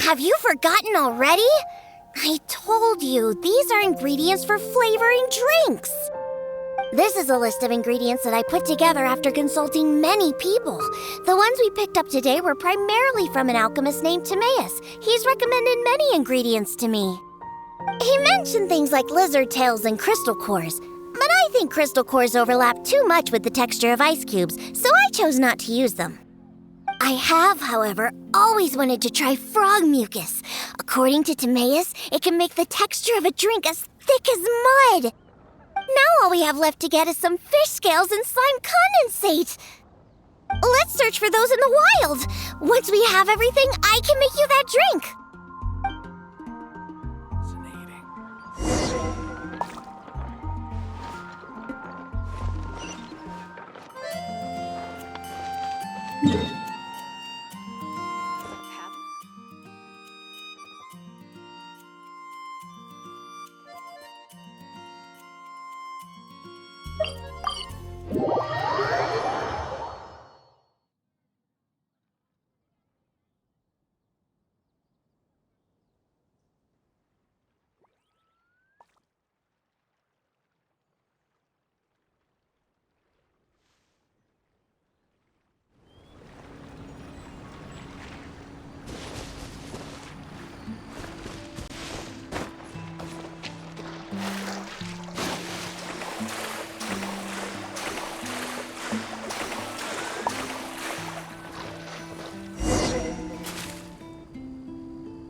Have you forgotten already? I told you, these are ingredients for flavoring drinks. This is a list of ingredients that I put together after consulting many people. The ones we picked up today were primarily from an alchemist named Timaeus. He's recommended many ingredients to me. He mentioned things like lizard tails and crystal cores, but I think crystal cores overlap too much with the texture of ice cubes, so I chose not to use them. I have, however, always wanted to try frog mucus. According to Timaeus, it can make the texture of a drink as thick as mud. Now all we have left to get is some fish scales and slime condensate. Let's search for those in the wild. Once we have everything, I can make you that drink.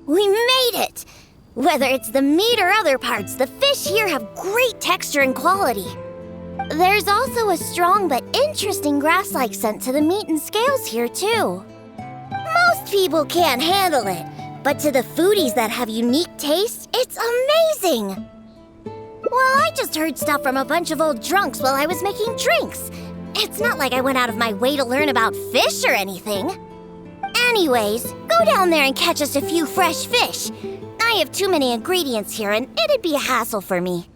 We made it! Whether it's the meat or other parts, the fish here have great texture and quality. There's also a strong but interesting grass-like scent to the meat and scales here, too. Most people can't handle it, but to the foodies that have unique tastes, it's amazing! Well, I just heard stuff from a bunch of old drunks while I was making drinks. It's not like I went out of my way to learn about fish or anything. Anyways, go down there and catch us a few fresh fish. I have too many ingredients here, and it'd be a hassle for me.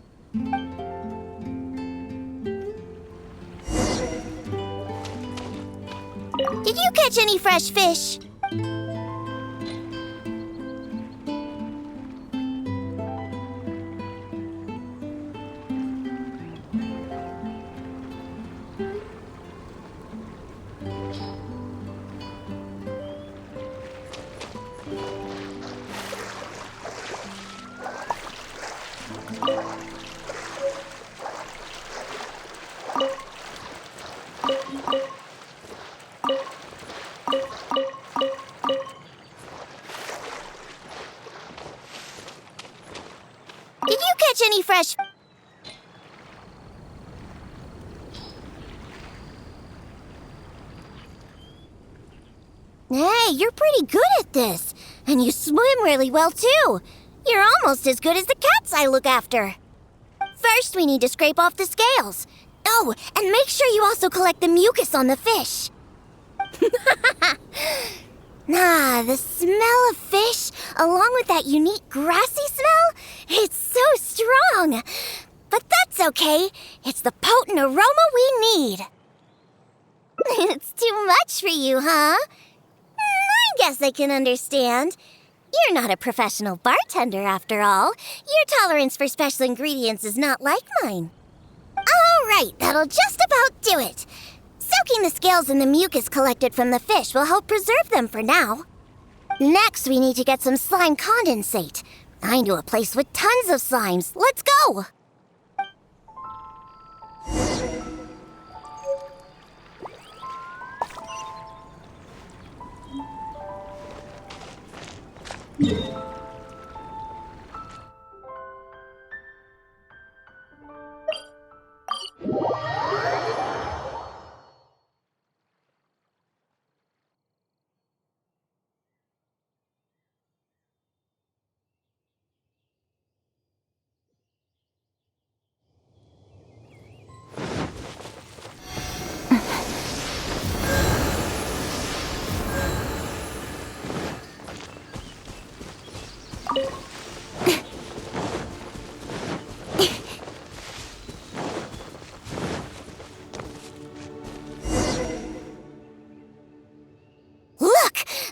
Did you catch any fresh fish? Did you catch any fresh... Hey, you're pretty good at this. And you swim really well, too. You're almost as good as the cats I look after. First, we need to scrape off the scales. Oh, and make sure you also collect the mucus on the fish. The smell of fish, along with that unique grassy smell, it's so strong. But that's okay. It's the potent aroma we need. It's too much for you, huh? I guess I can understand. You're not a professional bartender, after all. Your tolerance for special ingredients is not like mine. All right, that'll just about do it. Soaking the scales in the mucus collected from the fish will help preserve them for now. Next, we need to get some slime condensate. I know a place with tons of slimes. Let's go!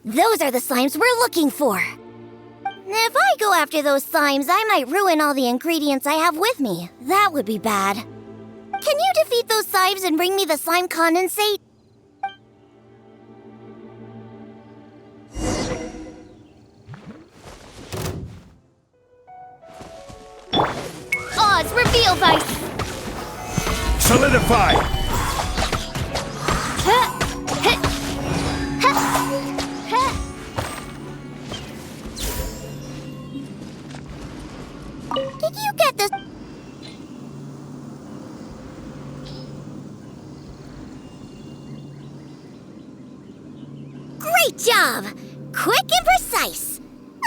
Those are the slimes we're looking for. If I go after those slimes, I might ruin all the ingredients I have with me. That would be bad. Can you defeat those slimes and bring me the slime condensate? Oz, reveal vice! Solidify! Did you get this? Great job! Quick and precise.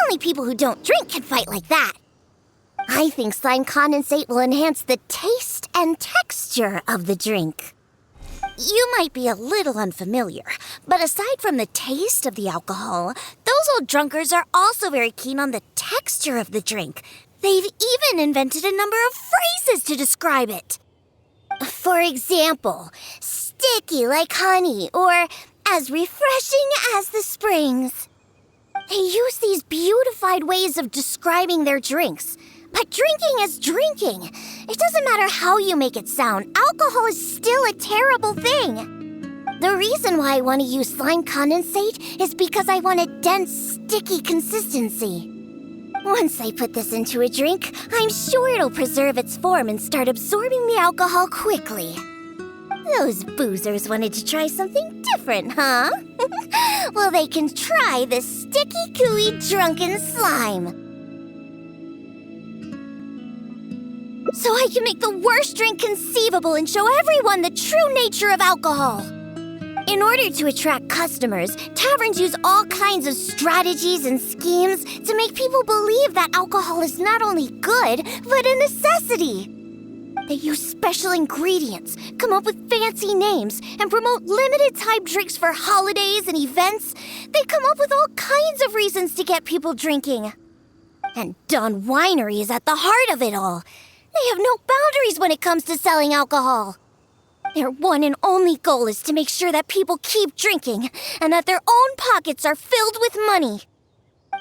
Only people who don't drink can fight like that. I think slime condensate will enhance the taste and texture of the drink. You might be a little unfamiliar, but aside from the taste of the alcohol, those old drunkards are also very keen on the texture of the drink. They've even invented a number of phrases to describe it. For example, sticky like honey, or as refreshing as the springs. They use these beautified ways of describing their drinks. But drinking is drinking. It doesn't matter how you make it sound. Alcohol is still a terrible thing. The reason why I want to use slime condensate is because I want a dense, sticky consistency. Once I put this into a drink, I'm sure it'll preserve its form and start absorbing the alcohol quickly. Those boozers wanted to try something different, huh? Well, they can try this sticky, gooey, drunken slime. So I can make the worst drink conceivable and show everyone the true nature of alcohol. In order to attract customers, taverns use all kinds of strategies and schemes to make people believe that alcohol is not only good, but a necessity. They use special ingredients, come up with fancy names, and promote limited-time drinks for holidays and events. They come up with all kinds of reasons to get people drinking. And Dawn Winery is at the heart of it all. They have no boundaries when it comes to selling alcohol. Their one and only goal is to make sure that people keep drinking and that their own pockets are filled with money.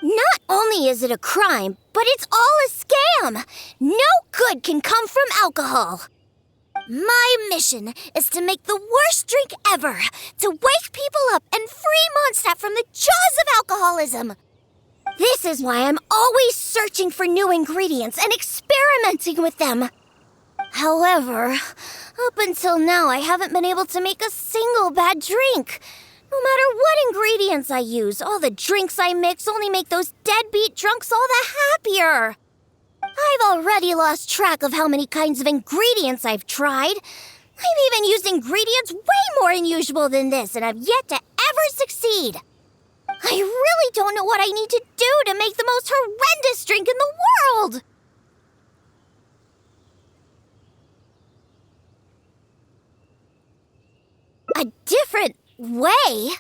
Not only is it a crime, but it's all a scam. No good can come from alcohol. My mission is to make the worst drink ever, to wake people up and free Mondstadt from the jaws of alcoholism. This is why I'm always searching for new ingredients and experimenting with them. However, up until now, I haven't been able to make a single bad drink. No matter what ingredients I use, all the drinks I mix only make those deadbeat drunks all the happier. I've already lost track of how many kinds of ingredients I've tried. I've even used ingredients way more unusual than this, and I've yet to ever succeed. I really don't know what I need to do to make the most horrendous drink in the world. A different way? What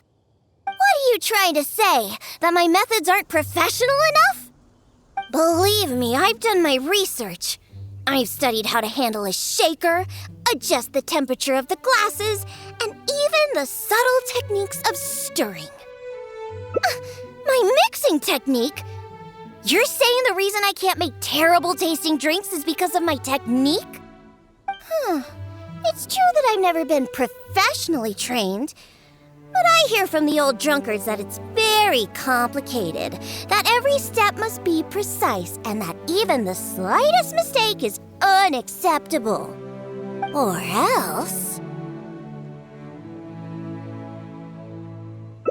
are you trying to say? That my methods aren't professional enough? Believe me, I've done my research. I've studied how to handle a shaker, adjust the temperature of the glasses, and even the subtle techniques of stirring. My mixing technique? You're saying the reason I can't make terrible tasting drinks is because of my technique? It's true that I've never been professionally trained, but I hear from the old drunkards that it's very complicated, that every step must be precise, and that even the slightest mistake is unacceptable. Or else...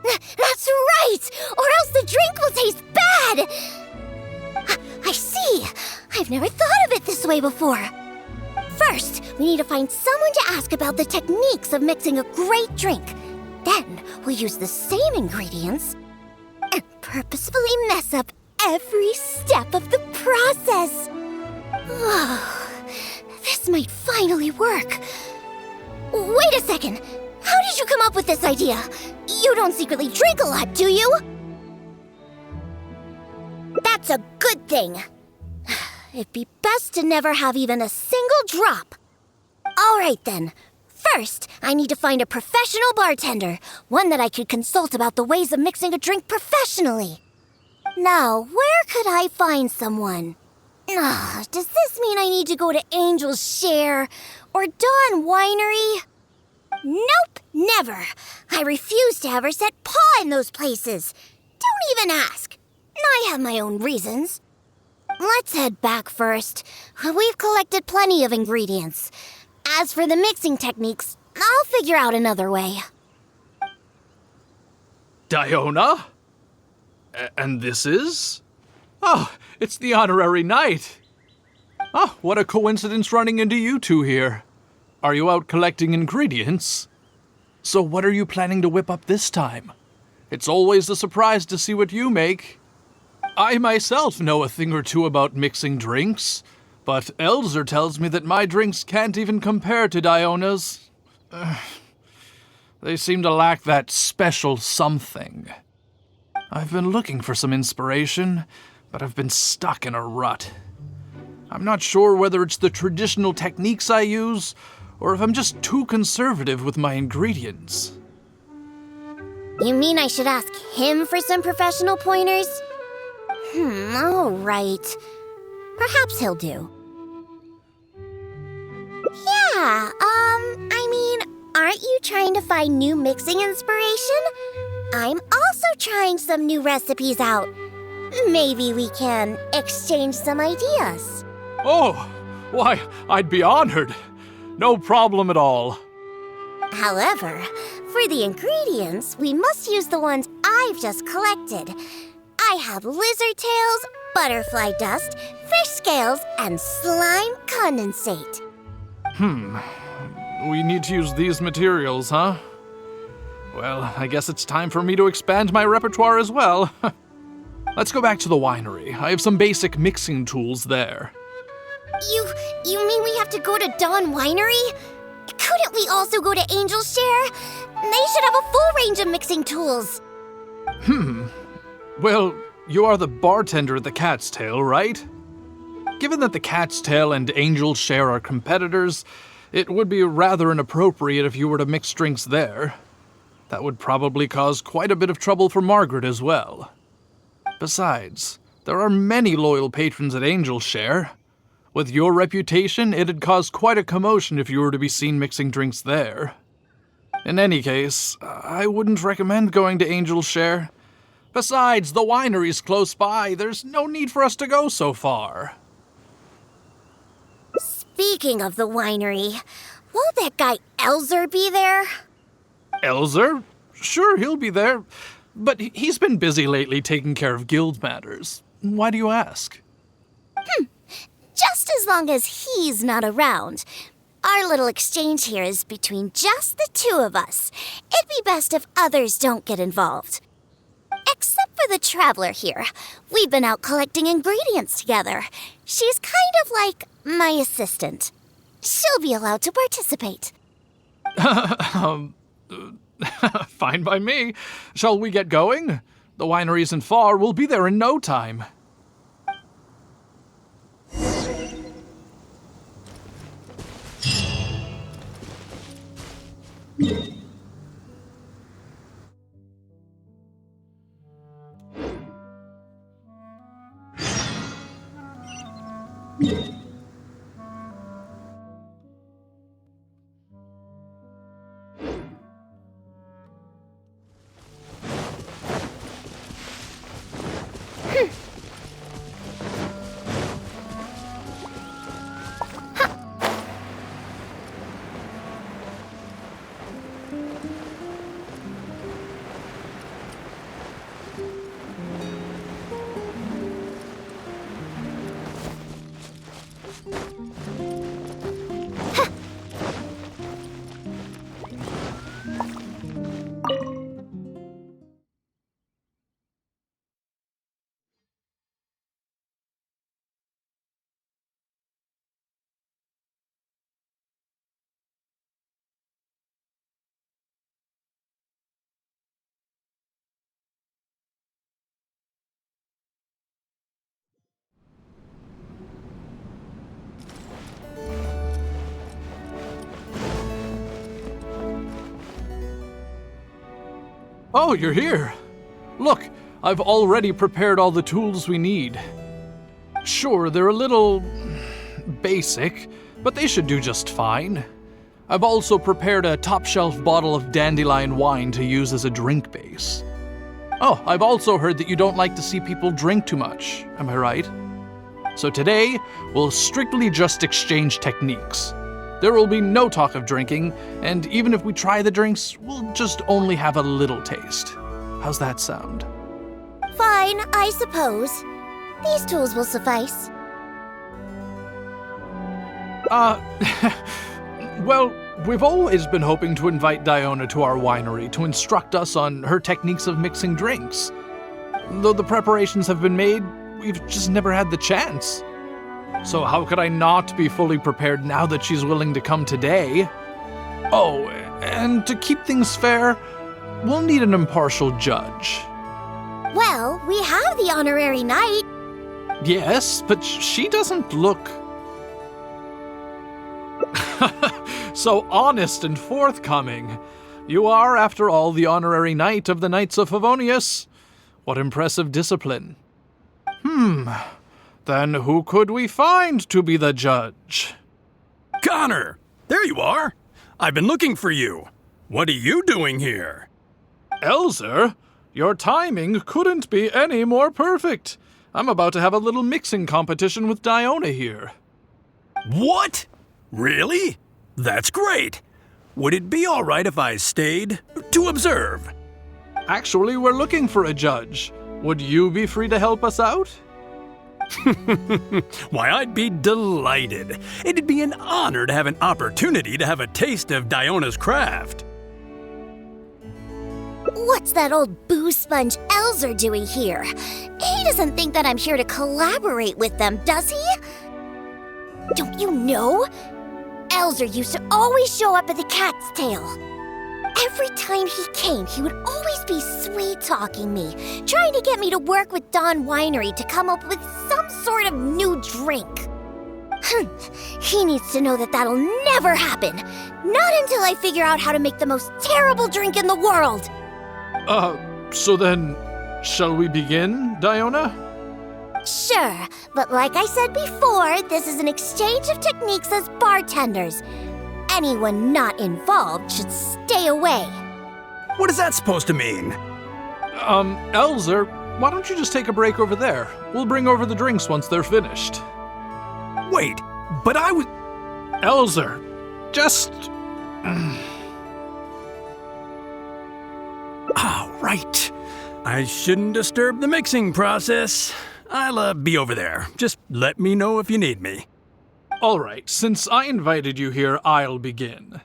That's right! Or else the drink will taste bad! I see! I've never thought of it this way before. First, we need to find someone to ask about the techniques of mixing a great drink. Then, we'll use the same ingredients and purposefully mess up every step of the process. Oh, this might finally work. Wait a second! How did you come up with this idea? You don't secretly drink a lot, do you? That's a good thing. It'd be best to never have even a single drop. All right, then. First, I need to find a professional bartender, one that I could consult about the ways of mixing a drink professionally. Now, where could I find someone? Does this mean I need to go to Angel's Share or Dawn Winery? Nope, never. I refuse to ever set paw in those places. Don't even ask. I have my own reasons. Let's head back first. We've collected plenty of ingredients. As for the mixing techniques, I'll figure out another way. Diona? And this is? Oh, it's the honorary knight. Oh, what a coincidence running into you two here. Are you out collecting ingredients? So what are you planning to whip up this time? It's always a surprise to see what you make. I myself know a thing or two about mixing drinks, but Elzer tells me that my drinks can't even compare to Diona's. They seem to lack that special something. I've been looking for some inspiration, but I've been stuck in a rut. I'm not sure whether it's the traditional techniques I use, or if I'm just too conservative with my ingredients. You mean I should ask him for some professional pointers? All right. Perhaps he'll do. Yeah, aren't you trying to find new mixing inspiration? I'm also trying some new recipes out. Maybe we can exchange some ideas. Oh, why, I'd be honored. No problem at all. However, for the ingredients, we must use the ones I've just collected. I have lizard tails, butterfly dust, fish scales, and slime condensate. We need to use these materials, huh? Well, I guess it's time for me to expand my repertoire as well. Let's go back to the winery. I have some basic mixing tools there. You mean we have to go to Dawn Winery? Couldn't we also go to Angel's Share? They should have a full range of mixing tools. Well, you are the bartender at the Cat's Tail, right? Given that the Cat's Tail and Angel's Share are competitors, it would be rather inappropriate if you were to mix drinks there. That would probably cause quite a bit of trouble for Margaret as well. Besides, there are many loyal patrons at Angel's Share. With your reputation, it'd cause quite a commotion if you were to be seen mixing drinks there. In any case, I wouldn't recommend going to Angel's Share. Besides, the winery's close by. There's no need for us to go so far. Speaking of the winery, won't that guy Elzer be there? Elzer? Sure, he'll be there. But he's been busy lately taking care of guild matters. Why do you ask? Just as long as he's not around. Our little exchange here is between just the two of us. It'd be best if others don't get involved. Except for the traveler here. We've been out collecting ingredients together. She's kind of like my assistant. She'll be allowed to participate. Fine by me. Shall we get going? The winery isn't far. We'll be there in no time. Oh, you're here. Look, I've already prepared all the tools we need. Sure, they're a little basic, but they should do just fine. I've also prepared a top-shelf bottle of dandelion wine to use as a drink base. Oh, I've also heard that you don't like to see people drink too much, am I right? So today, we'll strictly just exchange techniques. There will be no talk of drinking, and even if we try the drinks, we'll just only have a little taste. How's that sound? Fine, I suppose. These tools will suffice. Well, we've always been hoping to invite Diona to our winery to instruct us on her techniques of mixing drinks. Though the preparations have been made, we've just never had the chance. So how could I not be fully prepared now that she's willing to come today? Oh, and to keep things fair, we'll need an impartial judge. Well, we have the honorary knight. Yes, but she doesn't look so honest and forthcoming. You are, after all, the honorary knight of the Knights of Favonius. What impressive discipline. Then who could we find to be the judge? Connor! There you are! I've been looking for you. What are you doing here? Elzer, your timing couldn't be any more perfect. I'm about to have a little mixing competition with Diona here. What? Really? That's great. Would it be all right if I stayed to observe? Actually, we're looking for a judge. Would you be free to help us out? Why, I'd be delighted. It'd be an honor to have an opportunity to have a taste of Diona's craft. What's that old booze sponge Elzer doing here? He doesn't think that I'm here to collaborate with them, does he? Don't you know? Elzer used to always show up at the Cat's Tail. Every time he came, he would always be sweet-talking me, trying to get me to work with Dawn Winery to come up with some sort of new drink. He needs to know that that'll never happen. Not until I figure out how to make the most terrible drink in the world. So then, shall we begin, Diona? Sure, but like I said before, this is an exchange of techniques as bartenders. Anyone not involved should stay away. What is that supposed to mean? Elzer, why don't you just take a break over there? We'll bring over the drinks once they're finished. Wait, but I was... Elzer, just... Right. I shouldn't disturb the mixing process. I'll be over there. Just let me know if you need me. All right, since I invited you here, I'll begin.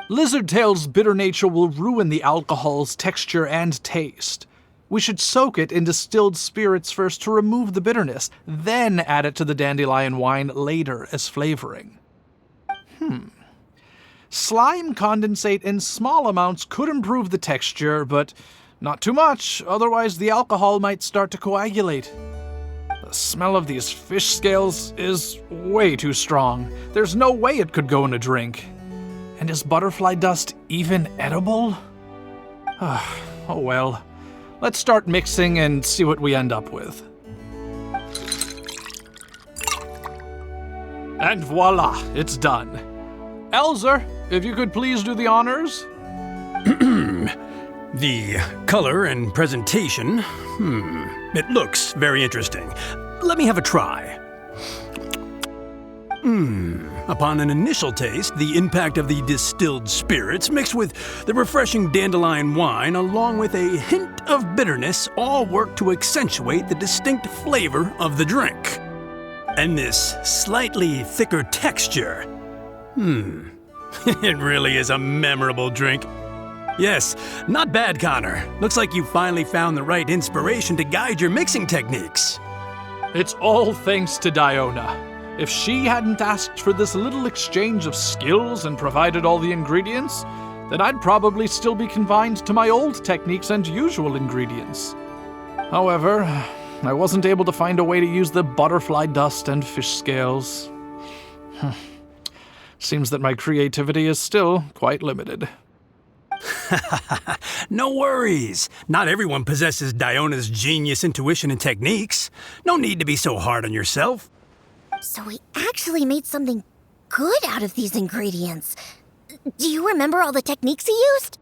Lizardtail's bitter nature will ruin the alcohol's texture and taste. We should soak it in distilled spirits first to remove the bitterness, then add it to the dandelion wine later as flavoring. Slime condensate in small amounts could improve the texture, but not too much, otherwise the alcohol might start to coagulate. The smell of these fish scales is way too strong. There's no way it could go in a drink. And is butterfly dust even edible? Oh well. Let's start mixing and see what we end up with. And voila, it's done. Elzer, if you could please do the honors. The color and presentation. It looks very interesting. Let me have a try. Upon an initial taste, the impact of the distilled spirits mixed with the refreshing dandelion wine along with a hint of bitterness all work to accentuate the distinct flavor of the drink. And this slightly thicker texture. It really is a memorable drink. Yes, not bad, Connor. Looks like you finally found the right inspiration to guide your mixing techniques. It's all thanks to Diona. If she hadn't asked for this little exchange of skills and provided all the ingredients, then I'd probably still be confined to my old techniques and usual ingredients. However, I wasn't able to find a way to use the butterfly dust and fish scales. Seems that my creativity is still quite limited. No worries. Not everyone possesses Diona's genius intuition and techniques. No need to be so hard on yourself. So we actually made something good out of these ingredients. Do you remember all the techniques he used?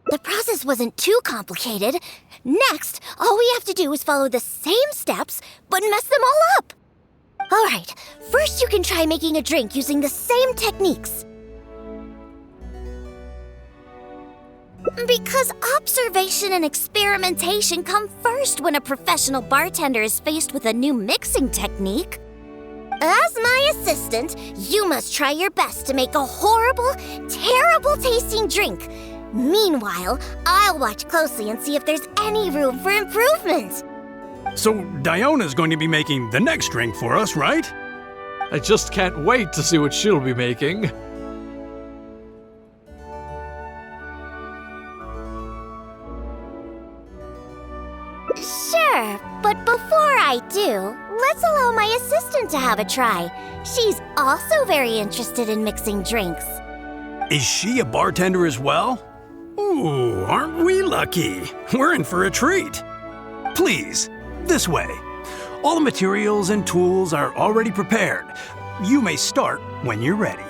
The process wasn't too complicated. Next, all we have to do is follow the same steps, but mess them all up. All right, first you can try making a drink using the same techniques. Because observation and experimentation come first when a professional bartender is faced with a new mixing technique. As my assistant, you must try your best to make a horrible, terrible tasting drink. Meanwhile, I'll watch closely and see if there's any room for improvement. So Diona's going to be making the next drink for us, right? I just can't wait to see what she'll be making. Sure, but before I do, let's allow my assistant to have a try. She's also very interested in mixing drinks. Is she a bartender as well? Ooh, aren't we lucky? We're in for a treat. Please, this way. All the materials and tools are already prepared. You may start when you're ready.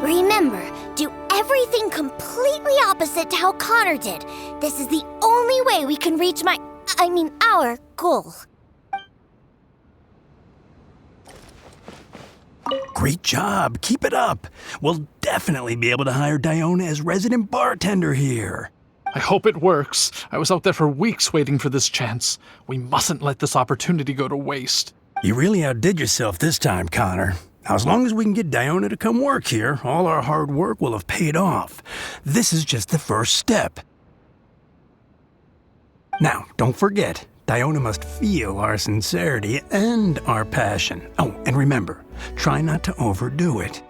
Remember, do everything completely opposite to how Connor did. This is the only way we can reach our goal. Great job. Keep it up. We'll definitely be able to hire Diona as resident bartender here. I hope it works. I was out there for weeks waiting for this chance. We mustn't let this opportunity go to waste. You really outdid yourself this time, Connor. Now, as long as we can get Diona to come work here, all our hard work will have paid off. This is just the first step. Now, don't forget, Diona must feel our sincerity and our passion. Oh, and remember, try not to overdo it.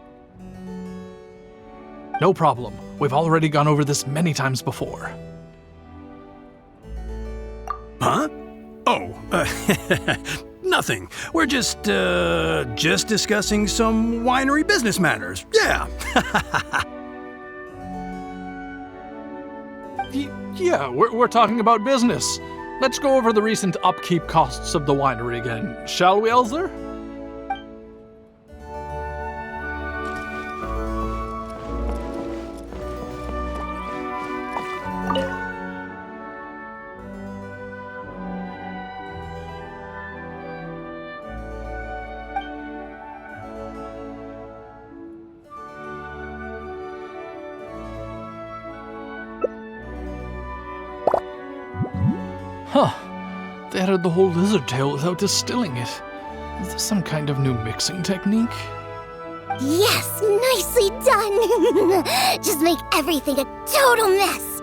No problem. We've already gone over this many times before. Huh? Oh, nothing. We're just discussing some winery business matters. Yeah. Yeah, we're talking about business. Let's go over the recent upkeep costs of the winery again, shall we, Elzer? Huh. They added the whole lizard tail without distilling it. Is this some kind of new mixing technique? Yes, nicely done. Just make everything a total mess.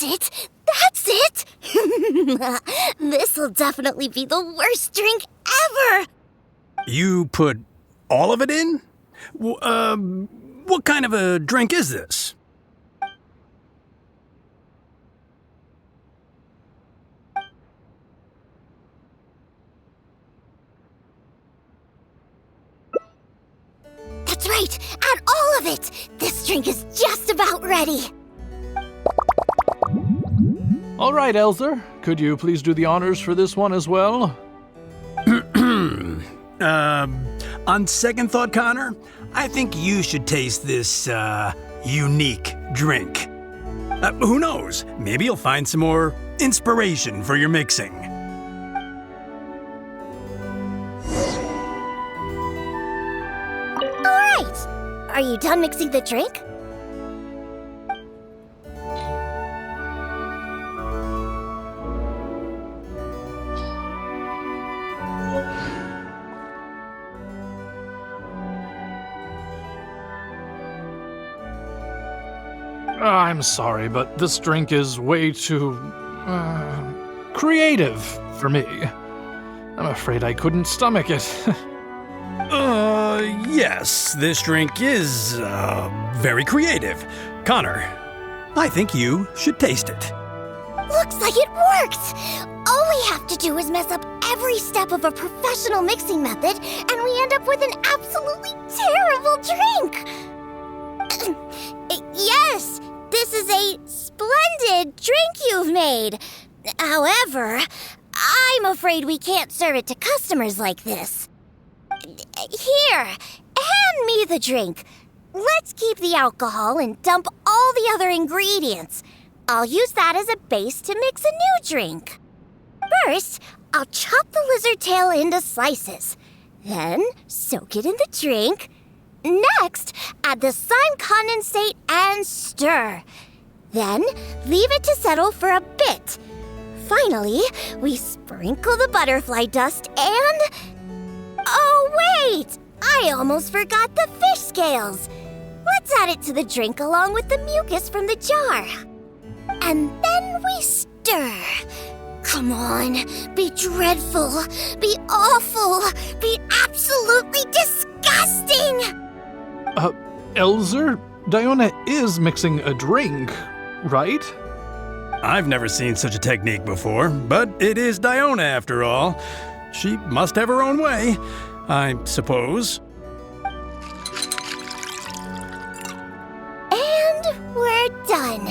That's it! That's it! This'll definitely be the worst drink ever! You put all of it in? What kind of a drink is this? That's right! Add all of it! This drink is just about ready! All right, Elzer. Could you please do the honors for this one as well? On second thought, Connor, I think you should taste this, unique drink. Who knows? Maybe you'll find some more inspiration for your mixing. Alright! Are you done mixing the drink? I'm sorry, but this drink is way too creative for me. I'm afraid I couldn't stomach it. Yes, this drink is, very creative. Connor, I think you should taste it. Looks like it worked! All we have to do is mess up every step of a professional mixing method, and we end up with an absolutely terrible drink! Yes, this is a splendid drink you've made. However, I'm afraid we can't serve it to customers like this. Here, hand me the drink. Let's keep the alcohol and dump all the other ingredients. I'll use that as a base to mix a new drink. First, I'll chop the lizard tail into slices. Then, soak it in the drink. Next, add the slime condensate and stir. Then, leave it to settle for a bit. Finally, we sprinkle the butterfly dust and... Oh, wait! I almost forgot the fish scales. Let's add it to the drink along with the mucus from the jar. And then we stir. Come on, be dreadful, be awful, be absolutely disgusting! Elzer, Diona is mixing a drink, right? I've never seen such a technique before, but it is Diona after all. She must have her own way, I suppose. And we're done.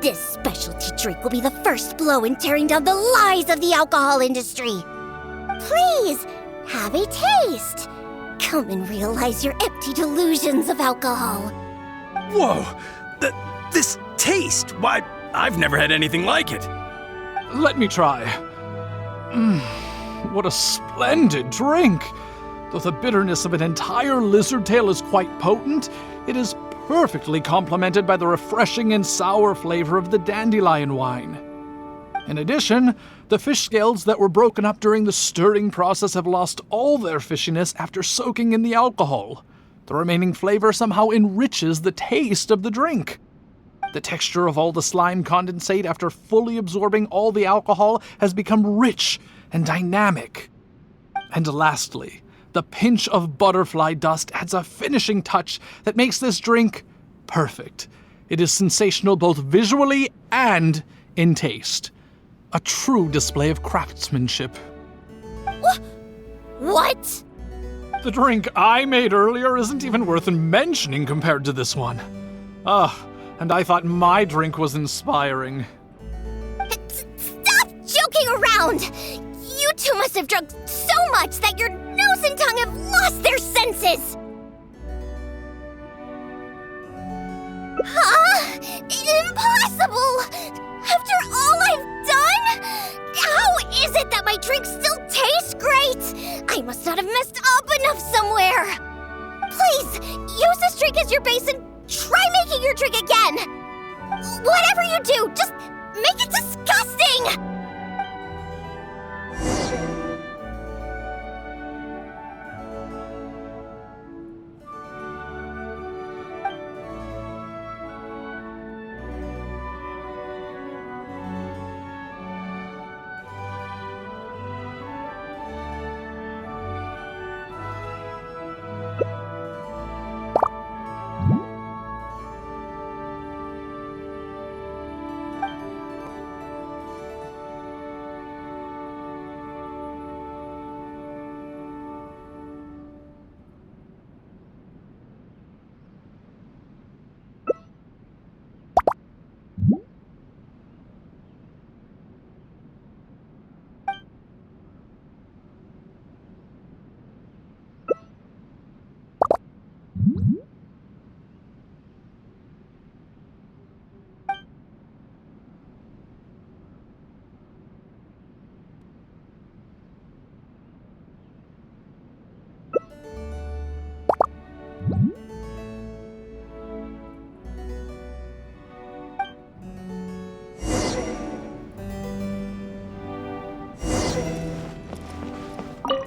This specialty drink will be the first blow in tearing down the lies of the alcohol industry. Please, have a taste. Come and realize your empty delusions of alcohol. Whoa! This taste! Why, I've never had anything like it. Let me try. What a splendid drink! Though the bitterness of an entire lizard tail is quite potent, it is perfectly complemented by the refreshing and sour flavor of the dandelion wine. In addition, the fish scales that were broken up during the stirring process have lost all their fishiness after soaking in the alcohol. The remaining flavor somehow enriches the taste of the drink. The texture of all the slime condensate after fully absorbing all the alcohol has become rich and dynamic. And lastly, the pinch of butterfly dust adds a finishing touch that makes this drink perfect. It is sensational both visually and in taste. A true display of craftsmanship. What? The drink I made earlier isn't even worth mentioning compared to this one. And I thought my drink was inspiring. Stop joking around! You two must have drunk so much that your nose and tongue have lost their senses! Huh? Impossible! After all I've done? How is it that my drink still tastes great? I must not have messed up enough somewhere! Please, use this drink as your base and try making your drink again! Whatever you do, just make it disgusting!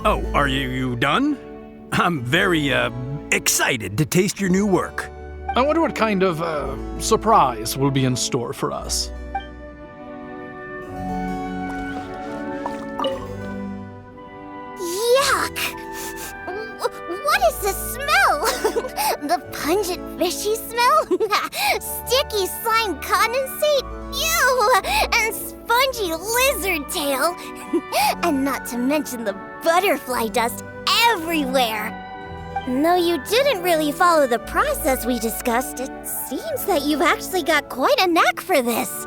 Oh, are you done? I'm very, excited to taste your new work. I wonder what kind of surprise will be in store for us. Yuck! What is this smell? The pungent fishy smell? Sticky slime condensate? Ew! And spongy lizard tail? And not to mention the butterfly dust everywhere. No, you didn't really follow the process we discussed. It seems that you've actually got quite a knack for this.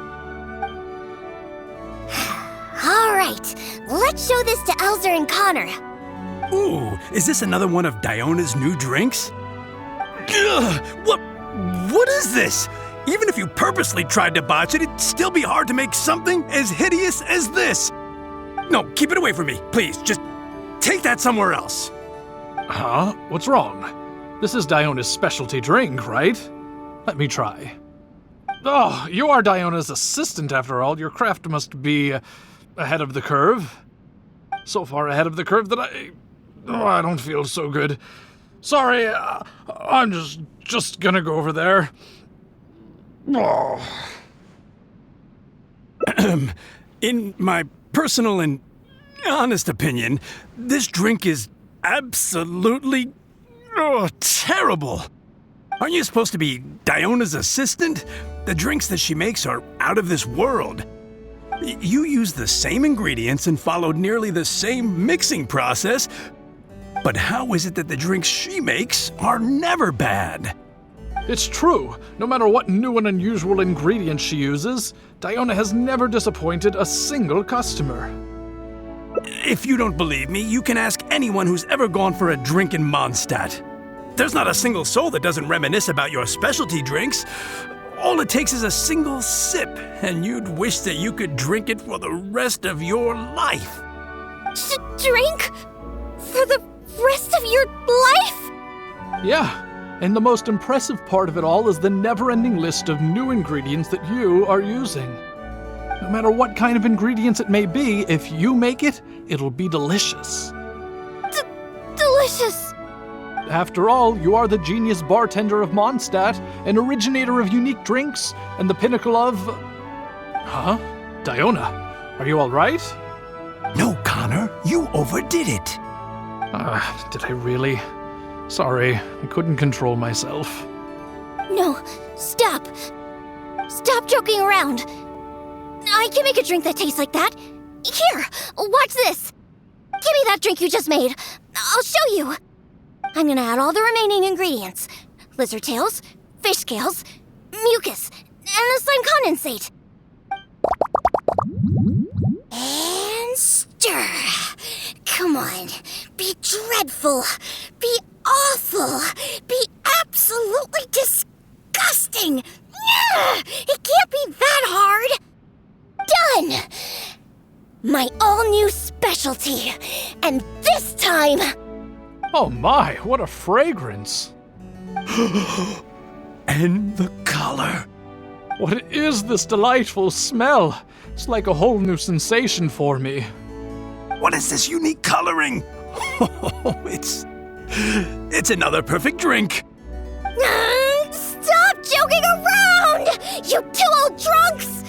All right, let's show this to Elzer and Connor. Ooh, is this another one of Diona's new drinks? Ugh, what is this? Even if you purposely tried to botch it, it'd still be hard to make something as hideous as this. No, keep it away from me, please. Just take that somewhere else. Huh? What's wrong? This is Diona's specialty drink, right? Let me try. Oh, you are Diona's assistant after all. Your craft must be ahead of the curve. So far ahead of the curve that I don't feel so good. Sorry, I'm just gonna go over there. Oh. In my personal and honest opinion, this drink is absolutely terrible. Aren't you supposed to be Diona's assistant? The drinks that she makes are out of this world. You use the same ingredients and followed nearly the same mixing process, but how is it that the drinks she makes are never bad? It's true. No matter what new and unusual ingredients she uses, Diona has never disappointed a single customer. If you don't believe me, you can ask anyone who's ever gone for a drink in Mondstadt. There's not a single soul that doesn't reminisce about your specialty drinks. All it takes is a single sip, and you'd wish that you could drink it for the rest of your life. Drink? For the rest of your life? Yeah, and the most impressive part of it all is the never-ending list of new ingredients that you are using. No matter what kind of ingredients it may be, if you make it, it'll be delicious. Delicious! After all, you are the genius bartender of Mondstadt, an originator of unique drinks, and the pinnacle of... Huh? Diona, are you all right? No, Connor, you overdid it. Did I really? Sorry, I couldn't control myself. No, stop. Stop joking around. I can make a drink that tastes like that. Here, watch this. Give me that drink you just made. I'll show you. I'm gonna add all the remaining ingredients. Lizard tails, fish scales, mucus, and the slime condensate. And stir. Come on. Be dreadful. Be awful. Be absolutely disgusting. It can't be that hard. Done! My all-new specialty. And this time... Oh my, what a fragrance. And the color. What is this delightful smell? It's like a whole new sensation for me. What is this unique coloring? Oh, it's another perfect drink. Stop joking around! You two old drunks!